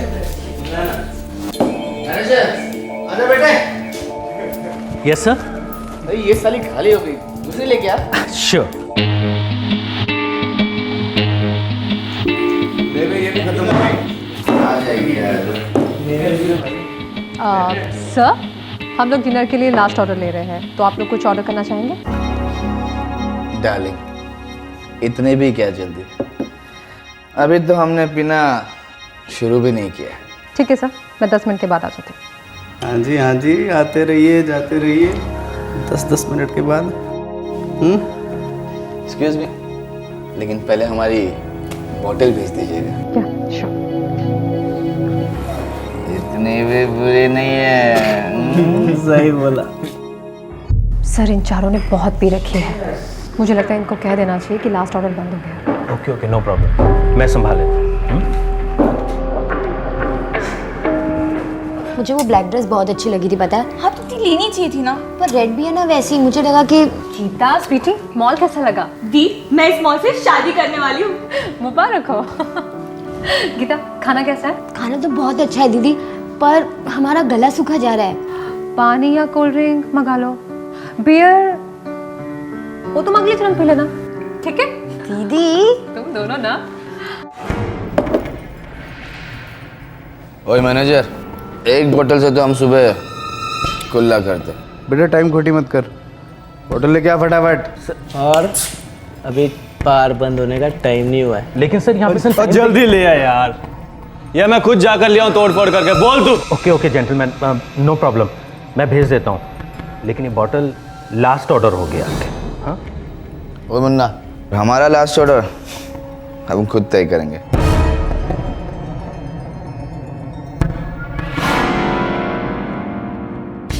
अरे आजा बेटे। Yes sir. नहीं ये साली खाली हो गई, दूसरी लेके आ। श्योर। ये भी खत्म हो गई, आ जाएगी यार। सर, हम लोग डिनर के लिए लास्ट ऑर्डर ले रहे हैं, तो आप लोग कुछ ऑर्डर करना चाहेंगे? डार्लिंग, इतने भी क्या जल्दी, अभी तो हमने पीना शुरू भी नहीं किया। ठीक है सर, मैं 10 मिनट के बाद आ जाती हूँ। हाँ जी, आते रहिए जाते रहिए 10-10 मिनट के बाद। एक्सक्यूज मी, लेकिन पहले हमारी बोतल भेज दीजिएगा। क्या? श्योर। इतनी भी बुरी नहीं है। सही बोला। सर, इन चारों ने बहुत पी रखी है, मुझे लगता है इनको कह देना चाहिए कि लास्ट ऑर्डर बंद हो गया। ओके ओके, नो प्रॉब्लम, मैं संभाल लेता हूँ। मुझे वो ब्लैक ड्रेस बहुत अच्छी लगी थी, पता है? हाँ तो लेनी चाहिए थी ना। पर रेड भी है ना, वैसे ही मुझे लगा कि। गीता स्वीटी, मॉल कैसा लगा? दी, मैं इस मॉल से शादी करने वाली हूँ। मुबारक हो। गीता, खाना कैसा है? खाना तो बहुत अच्छा है दीदी, पर हमारा गला सूखा जा रहा है। पानी या कोल्ड ड्रिंक मंगा लो, बियर वो तुम अगली फिल्म पी लेना, ठीक है? दीदी तुम दोनों ना। ओए मैनेजर, एक बोतल से तो हम सुबह कुल्ला करते। बेटा टाइम खोटी मत कर, बोतल लेके आ फटाफट। और अभी बार बंद होने का टाइम नहीं हुआ है। लेकिन सर यहाँ पे सर जल्दी ले आ यार, या मैं खुद जाकर ले आऊँ तोड़ फोड़ करके। बोल तू। Okay okay gentleman, no problem, मैं भेज देता हूँ, लेकिन ये बॉटल लास्ट ऑर्डर हो गया। हाँ ओ मुन्ना, हमारा लास्ट ऑर्डर हम खुद तय करेंगे।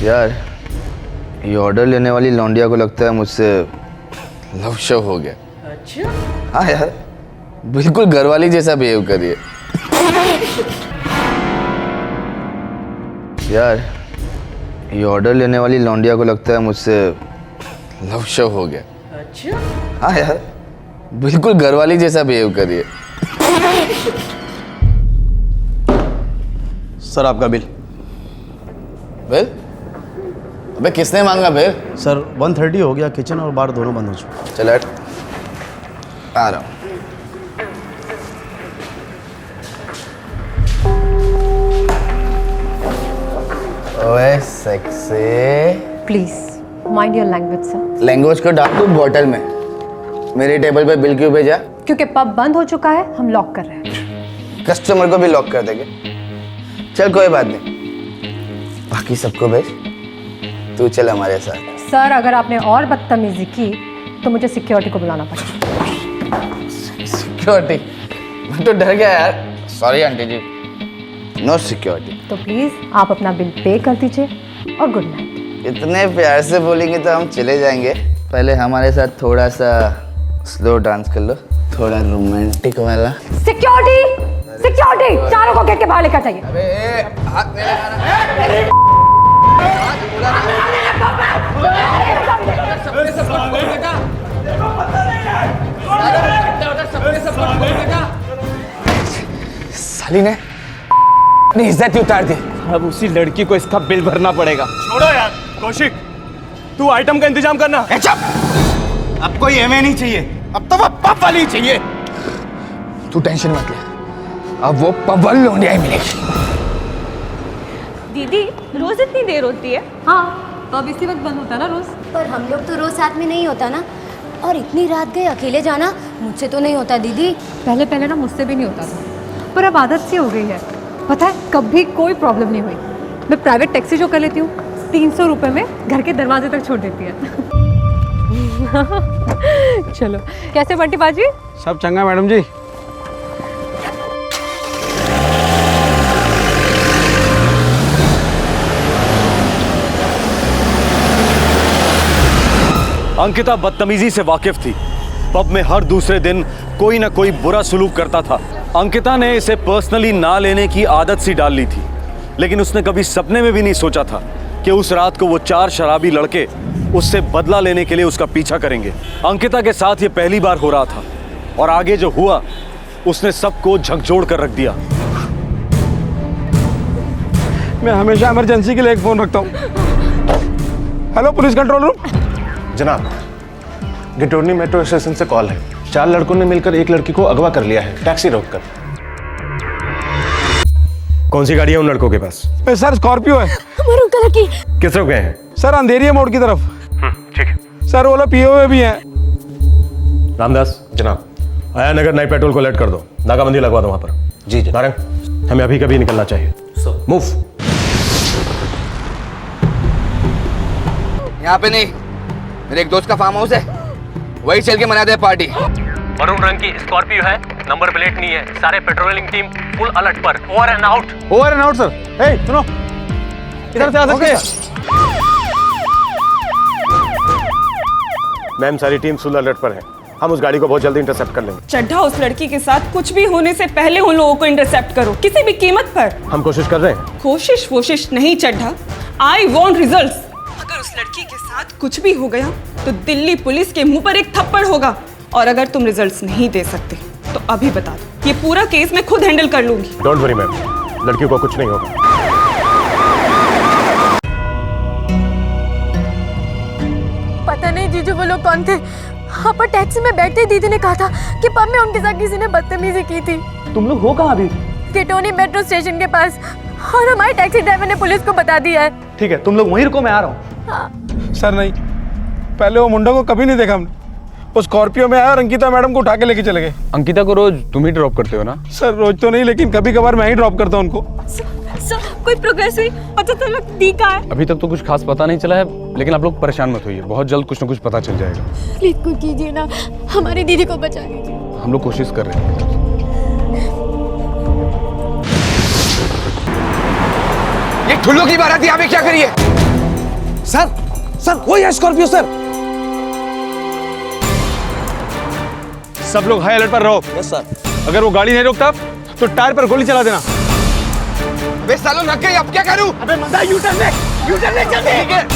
यार ये ऑर्डर लेने वाली लौंडिया को लगता है मुझसे लव शो हो गया। अच्छा? हाँ यार, बिल्कुल घरवाली जैसा बिहेव कर रही है। यार ये ऑर्डर लेने वाली लौंडिया को लगता है मुझसे लव शो हो गया। अच्छा? हाँ यार, बिल्कुल घरवाली जैसा बिहेव कर रही है। सर आपका बिल। बिल? अबे किसने मांगा बिल? सर 130 हो गया, किचन और बार दोनों बंद हो चुके। चल हट, आ रहा हूँ। ओए sexy. Please mind your language sir. Language को डाल तू बॉटल में। मेरे टेबल पे बिल क्यों भेजा? क्योंकि पब बंद हो चुका है, हम लॉक कर रहे हैं। कस्टमर को भी लॉक कर देंगे। चल कोई बात नहीं, बाकी सबको भेज, तू चल हमारे साथ। सर अगर आपने और बदतमीजी की तो मुझे सिक्योरिटी को बुलाना पड़ेगा। सिक्योरिटी? मैं तो डर गया यार। सॉरी आंटी जी, नो सिक्योरिटी। तो प्लीज आप अपना बिल पे कर दीजिए और गुड नाइट। इतने प्यार से बोलेंगे तो हम चले जाएंगे। पहले हमारे साथ थोड़ा सा स्लो डांस कर लो, थोड़ा रोमांटिक वाला। सिक्योरिटी, सिक्योरिटी, चारों को गेट के बाहर लेकर जाइए। अबे हाथ मेरे मारा। साली ने अपनी इज्जत ही उतार दी। अब उसी लड़की को इसका बिल भरना पड़ेगा। छोड़ो यार कौशिक, तू आइटम का इंतजाम करना। चुप, अब कोई एमए नहीं चाहिए, अब तो वो पब वाली चाहिए। तू टेंशन मत ले, अब वो पब वाली लौंडिया ही मिलेगी। दीदी रोज इतनी देर होती है? हाँ, तो अब इसी वक्त बंद होता है ना रोज। पर हम लोग तो रोज साथ में नहीं होता ना, और इतनी रात गए अकेले जाना मुझसे तो नहीं होता दीदी। पहले पहले ना मुझसे भी नहीं होता था, पर अब आदत सी हो गई है। पता है कभी कोई प्रॉब्लम नहीं हुई। मैं प्राइवेट टैक्सी जो कर लेती हूँ 300 रुपये में घर के दरवाजे तक छोड़ देती है। चलो, कैसे बंटी बाजी? सब चंगा मैडम जी। अंकिता बदतमीजी से वाकिफ थी। पब में हर दूसरे दिन कोई ना कोई बुरा सुलूक करता था। अंकिता ने इसे पर्सनली ना लेने की आदत सी डाल ली थी, लेकिन उसने कभी सपने में भी नहीं सोचा था कि उस रात को वो 4 शराबी लड़के उससे बदला लेने के लिए उसका पीछा करेंगे। अंकिता के साथ ये पहली बार हो रहा था, और आगे जो हुआ उसने सबको झकझोर कर रख दिया। मैं हमेशा इमरजेंसी के लिए एक फोन रखता हूँ। Hello police control room. जनाब, गिटोरनी मेट्रो स्टेशन से कॉल है। 4 लड़कों ने मिलकर एक लड़की को अगवा कर लिया है, टैक्सी रोककर। कौन सी गाड़ी है उन लड़कों के पास? सर स्कॉर्पियो है। मरून कलर की। किस तरफ गए हैं? सर अंधेरिया मोड़ की तरफ। ठीक है सर, वो लोग पिए हुए भी हैं। रामदास जनाब, आया नगर नाइट पेट्रोल को अलर्ट कर दो, नाकाबंदी लगवा दो वहां पर। जी जी। नारंग, हमें अभी कभी निकलना चाहिए। मूव। यहाँ पे नहीं, मेरे एक दोस्त का फार्म हाउस है, वही चल के मनाते हैं पार्टी। मरून रंग की स्कॉर्पियो है, नंबर प्लेट नहीं है। सारे पेट्रोलिंग टीम फुल अलर्ट पर। Over and out. Over and out sir. हे सुनो, इधर से आ सकते हैं? मैम, सारी टीम फुल अलर्ट पर है। हम उस गाड़ी को बहुत जल्दी इंटरसेप्ट कर लेंगे। चड्ढा, उस लड़की के साथ कुछ भी होने से पहले उन लोगों को इंटरसेप्ट करो, किसी भी कीमत पर। हम कोशिश कर रहे हैं। कोशिश नहीं चड्ढा, आई वॉन्ट रिजल्ट्स। अगर उस लड़की के साथ कुछ भी हो गया तो दिल्ली पुलिस के मुंह पर एक थप्पड़ होगा। और अगर तुम रिजल्ट्स नहीं दे सकते तो अभी बता दो, ये पूरा केस मैं खुद हैंडल कर लूंगी। डोंट वरी मैम, लड़की को कुछ नहीं होगा। पता नहीं जीजू वो लोग कौन थे। हाँ, पर टैक्सी में बैठते ही दीदी ने कहा था कि पब में उनके साथ किसी ने बदतमीजी की थी। तुम लोग हो कहाँ अभी? केटोनी मेट्रो स्टेशन के पास, और हमारे टैक्सी ड्राइवर ने पुलिस को बता दिया है। ठीक है, तुम लोग वहीं रुको, मैं आ रहा हूँ। हाँ। सर नहीं, पहले वो मुंडा को कभी नहीं देखा हमने। वो स्कॉर्पियो में आया और अंकिता मैडम को उठा के लेके चले गए। अंकिता को रोज तुम ही ड्रॉप करते हो ना? सर रोज तो नहीं, लेकिन कभी कभार मैं ही ड्रॉप करता हूँ उनको। सर कोई प्रोग्रेस हुई? पता चला दी कहाँ है? अभी तक तो कुछ खास पता नहीं चला है, लेकिन आप लोग परेशान मत होइए, बहुत जल्द कुछ ना कुछ पता चल जाएगा। प्लीज कुछ कीजिए ना, हमारी दीदी को बचा लीजिए। हम लोग कोशिश कर रहे हैं। ये ठुल्लो की बारात यहाँ पे क्या करिए? सर वही है स्कॉर्पियो सर। सब लोग हाई अलर्ट पर रहो। Yes sir. अगर वो गाड़ी नहीं रोकता तो टायर पर गोली चला देना। अबे सालों लग गई, अब क्या करूं? अबे मजा यू टर्न ले जल्दी। ठीक है।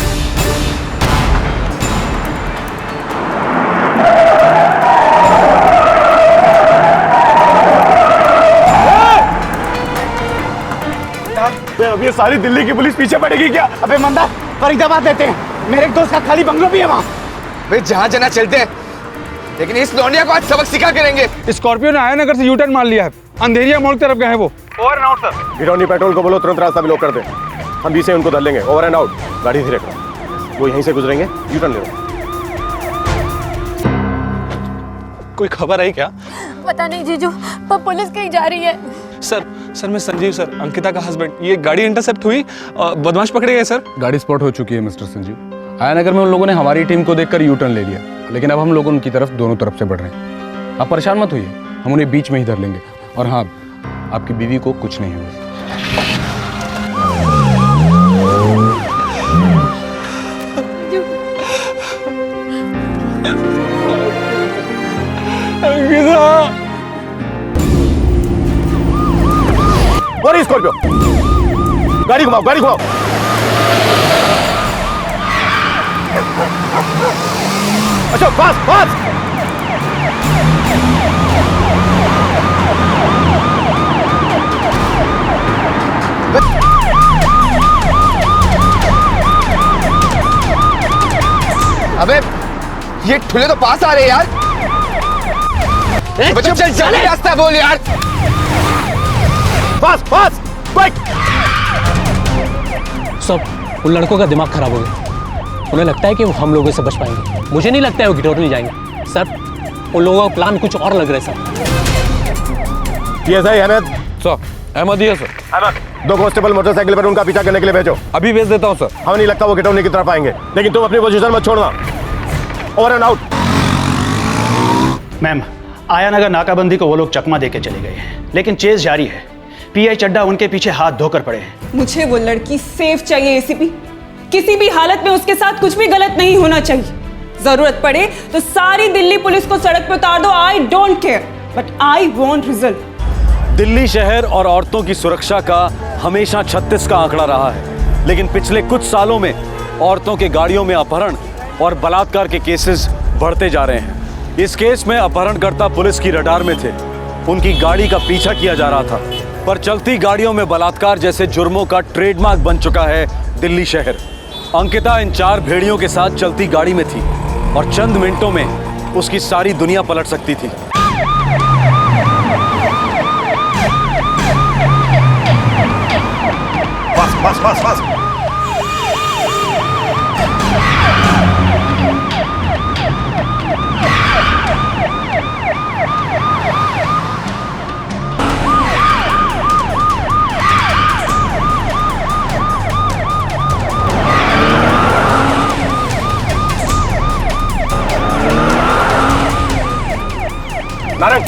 अब ये सारी दिल्ली की पुलिस पीछे पड़ेगी क्या? अबे मंदा, फरीदाबाद देते हैं, मेरे एक दोस्त का खाली बंगलो भी है वहाँ। भाई जहाँ जाना चलते हैं, लेकिन इस लौंडिया को आज सबक सिखा करेंगे। स्कॉर्पियो ने आया नगर से यू टर्न मार लिया है, अंधेरिया मोड़ की तरफ गए हैं वो। Over and out sir. Girauni patrol को बोलो तुरंत रास्ता ब्लॉक कर दे, हम बीच से उनको धर लेंगे। Over and out. गाड़ी धीरे करो, वो यहीं से गुजरेंगे, यू टर्न ले लो। कोई खबर आई क्या? पता नहीं जीजू, पर पुलिस कहीं जा रही है। सर मैं संजीव सर, अंकिता का हस्बैंड। ये गाड़ी इंटरसेप्ट हुई, बदमाश पकड़े गए सर। गाड़ी स्पॉट हो चुकी है मिस्टर संजीव। आयानगर में उन लोगों ने हमारी टीम को देखकर यू टर्न ले लिया, लेकिन अब हम लोग उनकी तरफ दोनों तरफ से बढ़ रहे हैं। आप परेशान मत होइए, हम उन्हें बीच में ही धर लेंगे। और हाँ, आपकी बीवी को कुछ नहीं होगा। और स्कॉर्पियो, गाड़ी घुमाओ, गाड़ी घुमाओ। अच्छा पास पास। अबे ये ठुले तो पास आ रहे यार। बच्चों चल जल्दी रास्ता बोल यार। पास पास बाइक। सब उन लड़कों का दिमाग खराब हो गया, उन्हें लगता है कि वो हम लोगों से बच पाएंगे। मुझे नहीं लगता है वो गिटोर नहीं जाएंगे सर। उन लोगों का प्लान कुछ और लग रहा है sir. PSI Ahmed. Sir Ahmed ही है सर। अहमद, 2 कांस्टेबल मोटरसाइकिल पर उनका पीछा करने के लिए भेजो। अभी भेज देता हूँ सर। हमें नहीं लगता वो गिटौनी की तरफ आएंगे, लेकिन तुम अपनी पोजीशन मत छोड़ना। Over and out. Ma'am, Aya Nagar नाकाबंदी को वो लोग चकमा देके चले गए हैं, लेकिन चेस जारी है। पीआई चड्ढा उनके पीछे हाथ धोकर पड़े हैं। मुझे वो लड़की सेफ चाहिए एसीपी। किसी भी हालत में उसके साथ कुछ भी गलत नहीं होना चाहिए। जरूरत पड़े तो सारी दिल्ली पुलिस को सड़क पर उतार दो। I don't care, but I want result. Delhi शहर और औरतों की सुरक्षा का हमेशा 36 का आंकड़ा रहा है, लेकिन पिछले कुछ सालों में औरतों के गाड़ियों में अपहरण और बलात्कार के केसेस बढ़ते जा रहे हैं। इस केस में अपहरणकर्ता पुलिस की रडार में थे, उनकी गाड़ी का पीछा किया जा रहा था, पर चलती गाड़ियों में बलात्कार जैसे जुर्मों का ट्रेडमार्क बन चुका है दिल्ली शहर। अंकिता इन 4 भेड़ियों के साथ चलती गाड़ी में थी और चंद मिनटों में उसकी सारी दुनिया पलट सकती थी। बस बस बस बस। नारंग,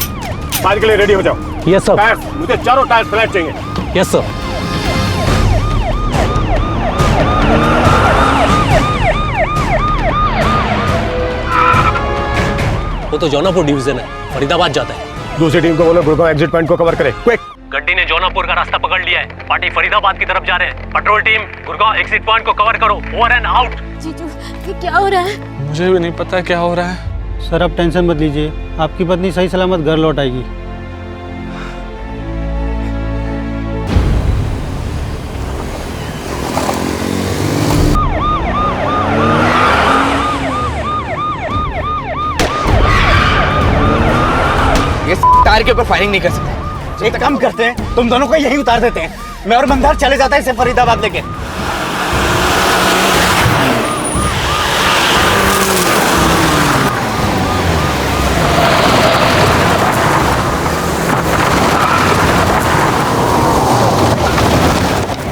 फायर के लिए रेडी हो जाओ। Yes sir. टायर्स, मुझे चारों टायर्स फ्लैट चाहिए। Yes sir. वो तो जौनापुर डिवीजन है, फरीदाबाद जाता है। दूसरी टीम को बोलो गुड़गांव एग्जिट पॉइंट को कवर करे, क्विक। गड्डी ने जौनापुर का रास्ता पकड़ लिया है, पार्टी फरीदाबाद की तरफ जा रहे हैं। Petrol team Gurgaon exit point को कवर करो, ओवर एंड आउट। जीजू ये क्या हो रहा है? मुझे भी नहीं पता क्या हो रहा है। सर अब टेंशन मत लीजिए, आपकी पत्नी सही सलामत घर लौट आएगी। ये कार के ऊपर फायरिंग नहीं कर सकते। एक काम करते हैं, तुम दोनों को यहीं उतार देते हैं। मैं और मंदार चले जाता है इसे फरीदाबाद लेके।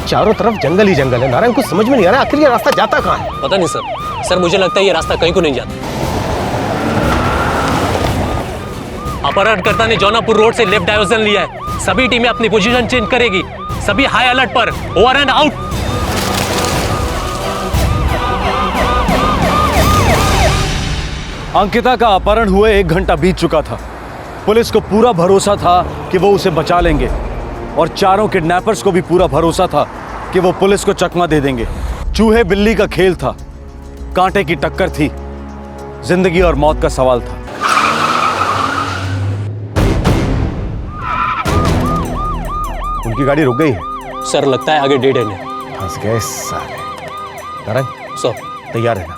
चारों तरफ जंगल ही जंगल है नारायण, कुछ समझ में नहीं आ रहा आखिर ये रास्ता जाता कहाँ है। पता नहीं सर, सर मुझे लगता है ये रास्ता कहीं को नहीं जाता। अपहरणकर्ता ने जौनापुर रोड से लेफ्ट डाइवर्जन लिया है। सभी टीमें अपनी पोजीशन चेंज करेगी, सभी हाई अलर्ट पर, ओवर एंड आउट। अंकिता का अपहरण हुए 1 घंटा बीत चुका था। पुलिस को पूरा भरोसा था कि वो उसे बचा लेंगे और चारों किडनैपर्स को भी पूरा भरोसा था कि वो पुलिस को चकमा दे देंगे। चूहे बिल्ली का खेल था, कांटे की टक्कर थी, जिंदगी और मौत का सवाल था। उनकी गाड़ी रुक गई है सर, लगता है आगे डेड एंड है। फंस गए साले। नारायण सर तैयार रहना।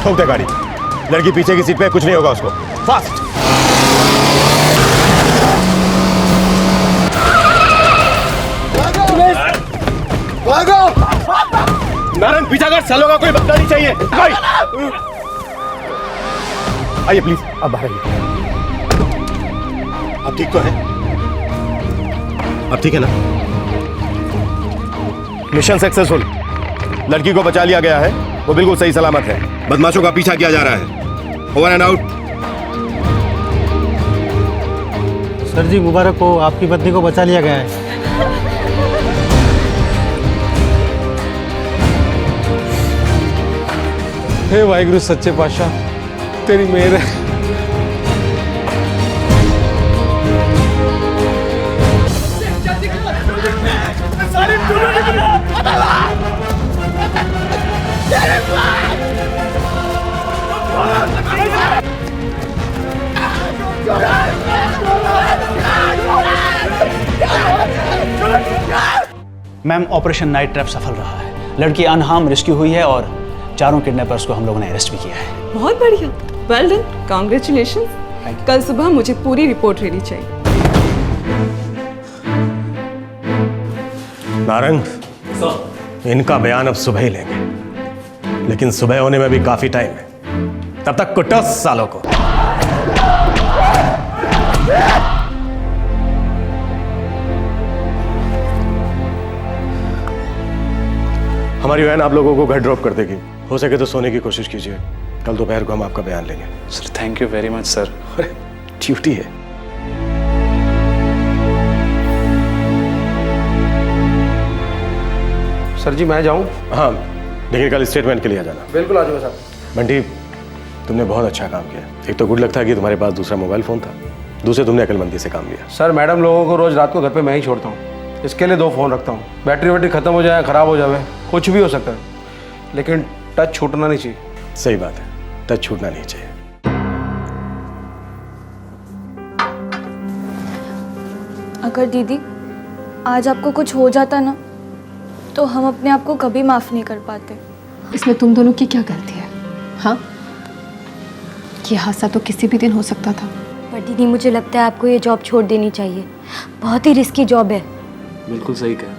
ठोक दे गाड़ी, लड़की पीछे की सीट पे, कुछ नहीं होगा उसको। फास्ट। नारायण पीछा कर, सालों का कोई बदला नहीं चाहिए। आइए प्लीज, अब बाहर आइए। अब ठीक तो है? अब ठीक है ना? मिशन सक्सेसफुल, लड़की को बचा लिया गया है, वो बिल्कुल सही सलामत है। बदमाशों का पीछा किया जा रहा है। Over and out. सर जी मुबारक हो, आपकी पत्नी को बचा लिया गया है। हे वाहिगुरु सच्चे पातशाह, तेरी मेहर है। मैम ऑपरेशन नाइट ट्रैप सफल रहा है। लड़की अनहार्म रेस्क्यू हुई है और चारों किडनैपर्स को हम लोगों ने अरेस्ट भी किया है। बहुत बढ़िया, वेल डन, कांग्रेचुलेशन। कल सुबह मुझे पूरी रिपोर्ट रेडी चाहिए। नारंग, इनका बयान अब सुबह ही लेंगे, लेकिन सुबह होने में भी काफी टाइम है। तब तक कुटो सालों को। हमारी वैन आप लोगों को घर ड्रॉप कर देगी। हो सके तो सोने की कोशिश कीजिए, कल दोपहर को हम आपका बयान लेंगे। Sir thank you very much sir. अरे ड्यूटी है। सर जी मैं जाऊं? हाँ, लेकिन कल स्टेटमेंट के लिए आ जाना। बिल्कुल आ जाऊंगा साहब। बंटी, तुमने बहुत अच्छा काम किया। एक तो गुड लक था कि तुम्हारे पास दूसरा मोबाइल फोन था, दूसरे तुमने अकलमंदी से काम लिया। सर मैडम लोगों को रोज रात को घर पे मैं ही छोड़ता हूँ, इसके लिए 2 फोन रखता हूँ। बैटरी वैटरी खत्म हो जाए, खराब हो जाए, कुछ भी हो सकता है, लेकिन टच छूटना नहीं चाहिए। सही बात है, टच छूटना नहीं चाहिए। अगर दीदी आज आपको कुछ हो जाता ना, तो हम अपने आप को कभी माफ नहीं कर पाते। इसमें तुम दोनों की क्या गलती है? हाँ, ये हादसा तो किसी भी दिन हो सकता था। पर दीदी मुझे लगता है आपको ये जॉब छोड़ देनी चाहिए, बहुत ही रिस्की जॉब है। बिल्कुल सही कह रहे हो।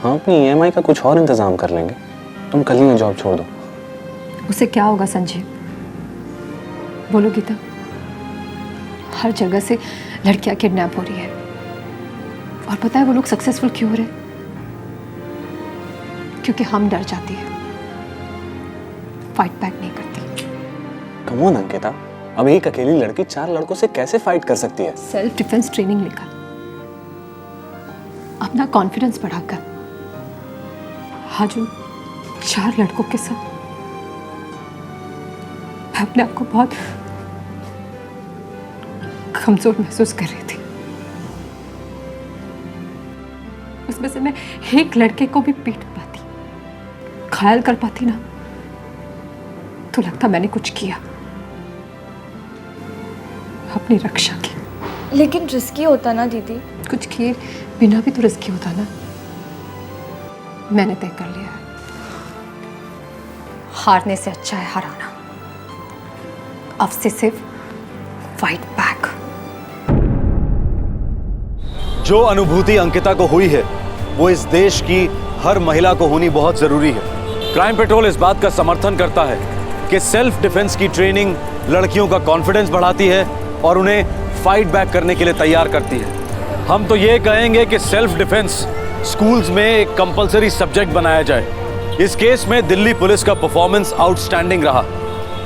हाँ, अपनी EMI का कुछ और इंतजाम कर लेंगे, तुम कल ही जॉब छोड़ दो। उसे क्या होगा संजीव? बोलो गीता, हर जगह से लड़कियां किडनैप हो रही है और पता है वो लोग सक्सेसफुल क्यों हो रहे? क्योंकि हम डर जाती है, फाइट बैक नहीं करती। कम ऑन अंकिता, अब एक अकेली लड़की 4 लड़कों से कैसे फाइट कर सकती है? सेल्फ डिफेंस ट्रेनिंग लेकर, अपना कॉन्फिडेंस बढ़ाकर, आज उन 4 लड़कों के साथ मैं अपने आप को बहुत कमजोर महसूस कर रही थी। उसमें से मैं एक लड़के को भी पीट पाती, घायल कर पाती ना, तो लगता मैंने कुछ किया, अपनी रक्षा की। लेकिन रिस्की होता ना दीदी। कुछ किए बिना भी तो रिस्की होता ना। मैंने तय कर लिया है, हारने से अच्छा है हराना। अब से सिर्फ फाइट बैक। जो अनुभूति अंकिता को हुई है वो इस देश की हर महिला को होनी बहुत जरूरी है। क्राइम पेट्रोल इस बात का समर्थन करता है कि सेल्फ डिफेंस की ट्रेनिंग लड़कियों का कॉन्फिडेंस बढ़ाती है और उन्हें फाइट बैक करने के लिए तैयार करती है। हम तो ये कहेंगे कि सेल्फ डिफेंस स्कूल्स में एक कंपलसरी सब्जेक्ट बनाया जाए। इस केस में दिल्ली पुलिस का परफॉर्मेंस आउटस्टैंडिंग रहा।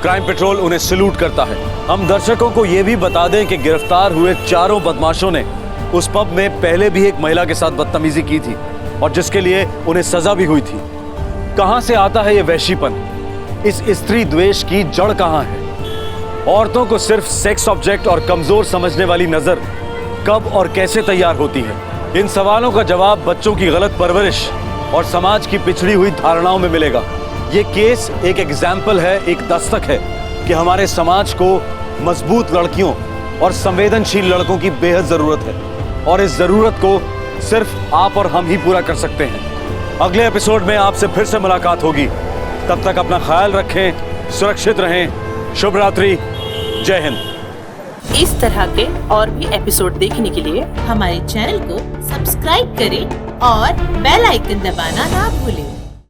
क्राइम पेट्रोल उन्हें सैल्यूट करता है। हम दर्शकों को यह भी बता दें कि गिरफ्तार हुए 4 बदमाशों ने उस पब में पहले भी एक महिला के साथ बदतमीजी की थी और जिसके लिए उन्हें सजा भी हुई थी। कहां से आता है ये वैशीपन? इस स्त्री द्वेष की जड़ कहां है? औरतों को सिर्फ सेक्स ऑब्जेक्ट और कमजोर समझने वाली नजर कब और कैसे तैयार होती है? इन सवालों का जवाब बच्चों की गलत परवरिश और समाज की पिछड़ी हुई धारणाओं में मिलेगा। ये केस एक एग्जाम्पल है, एक दस्तक है कि हमारे समाज को मजबूत लड़कियों और संवेदनशील लड़कों की बेहद जरूरत है और इस जरूरत को सिर्फ आप और हम ही पूरा कर सकते हैं। अगले एपिसोड में आपसे फिर से मुलाकात होगी। तब तक अपना ख्याल रखें, सुरक्षित रहें। शुभ रात्रि, जय हिंद। इस तरह के और भी एपिसोड देखने के लिए हमारे चैनल को सब्सक्राइब करें और बेल आइकन दबाना ना भूलें।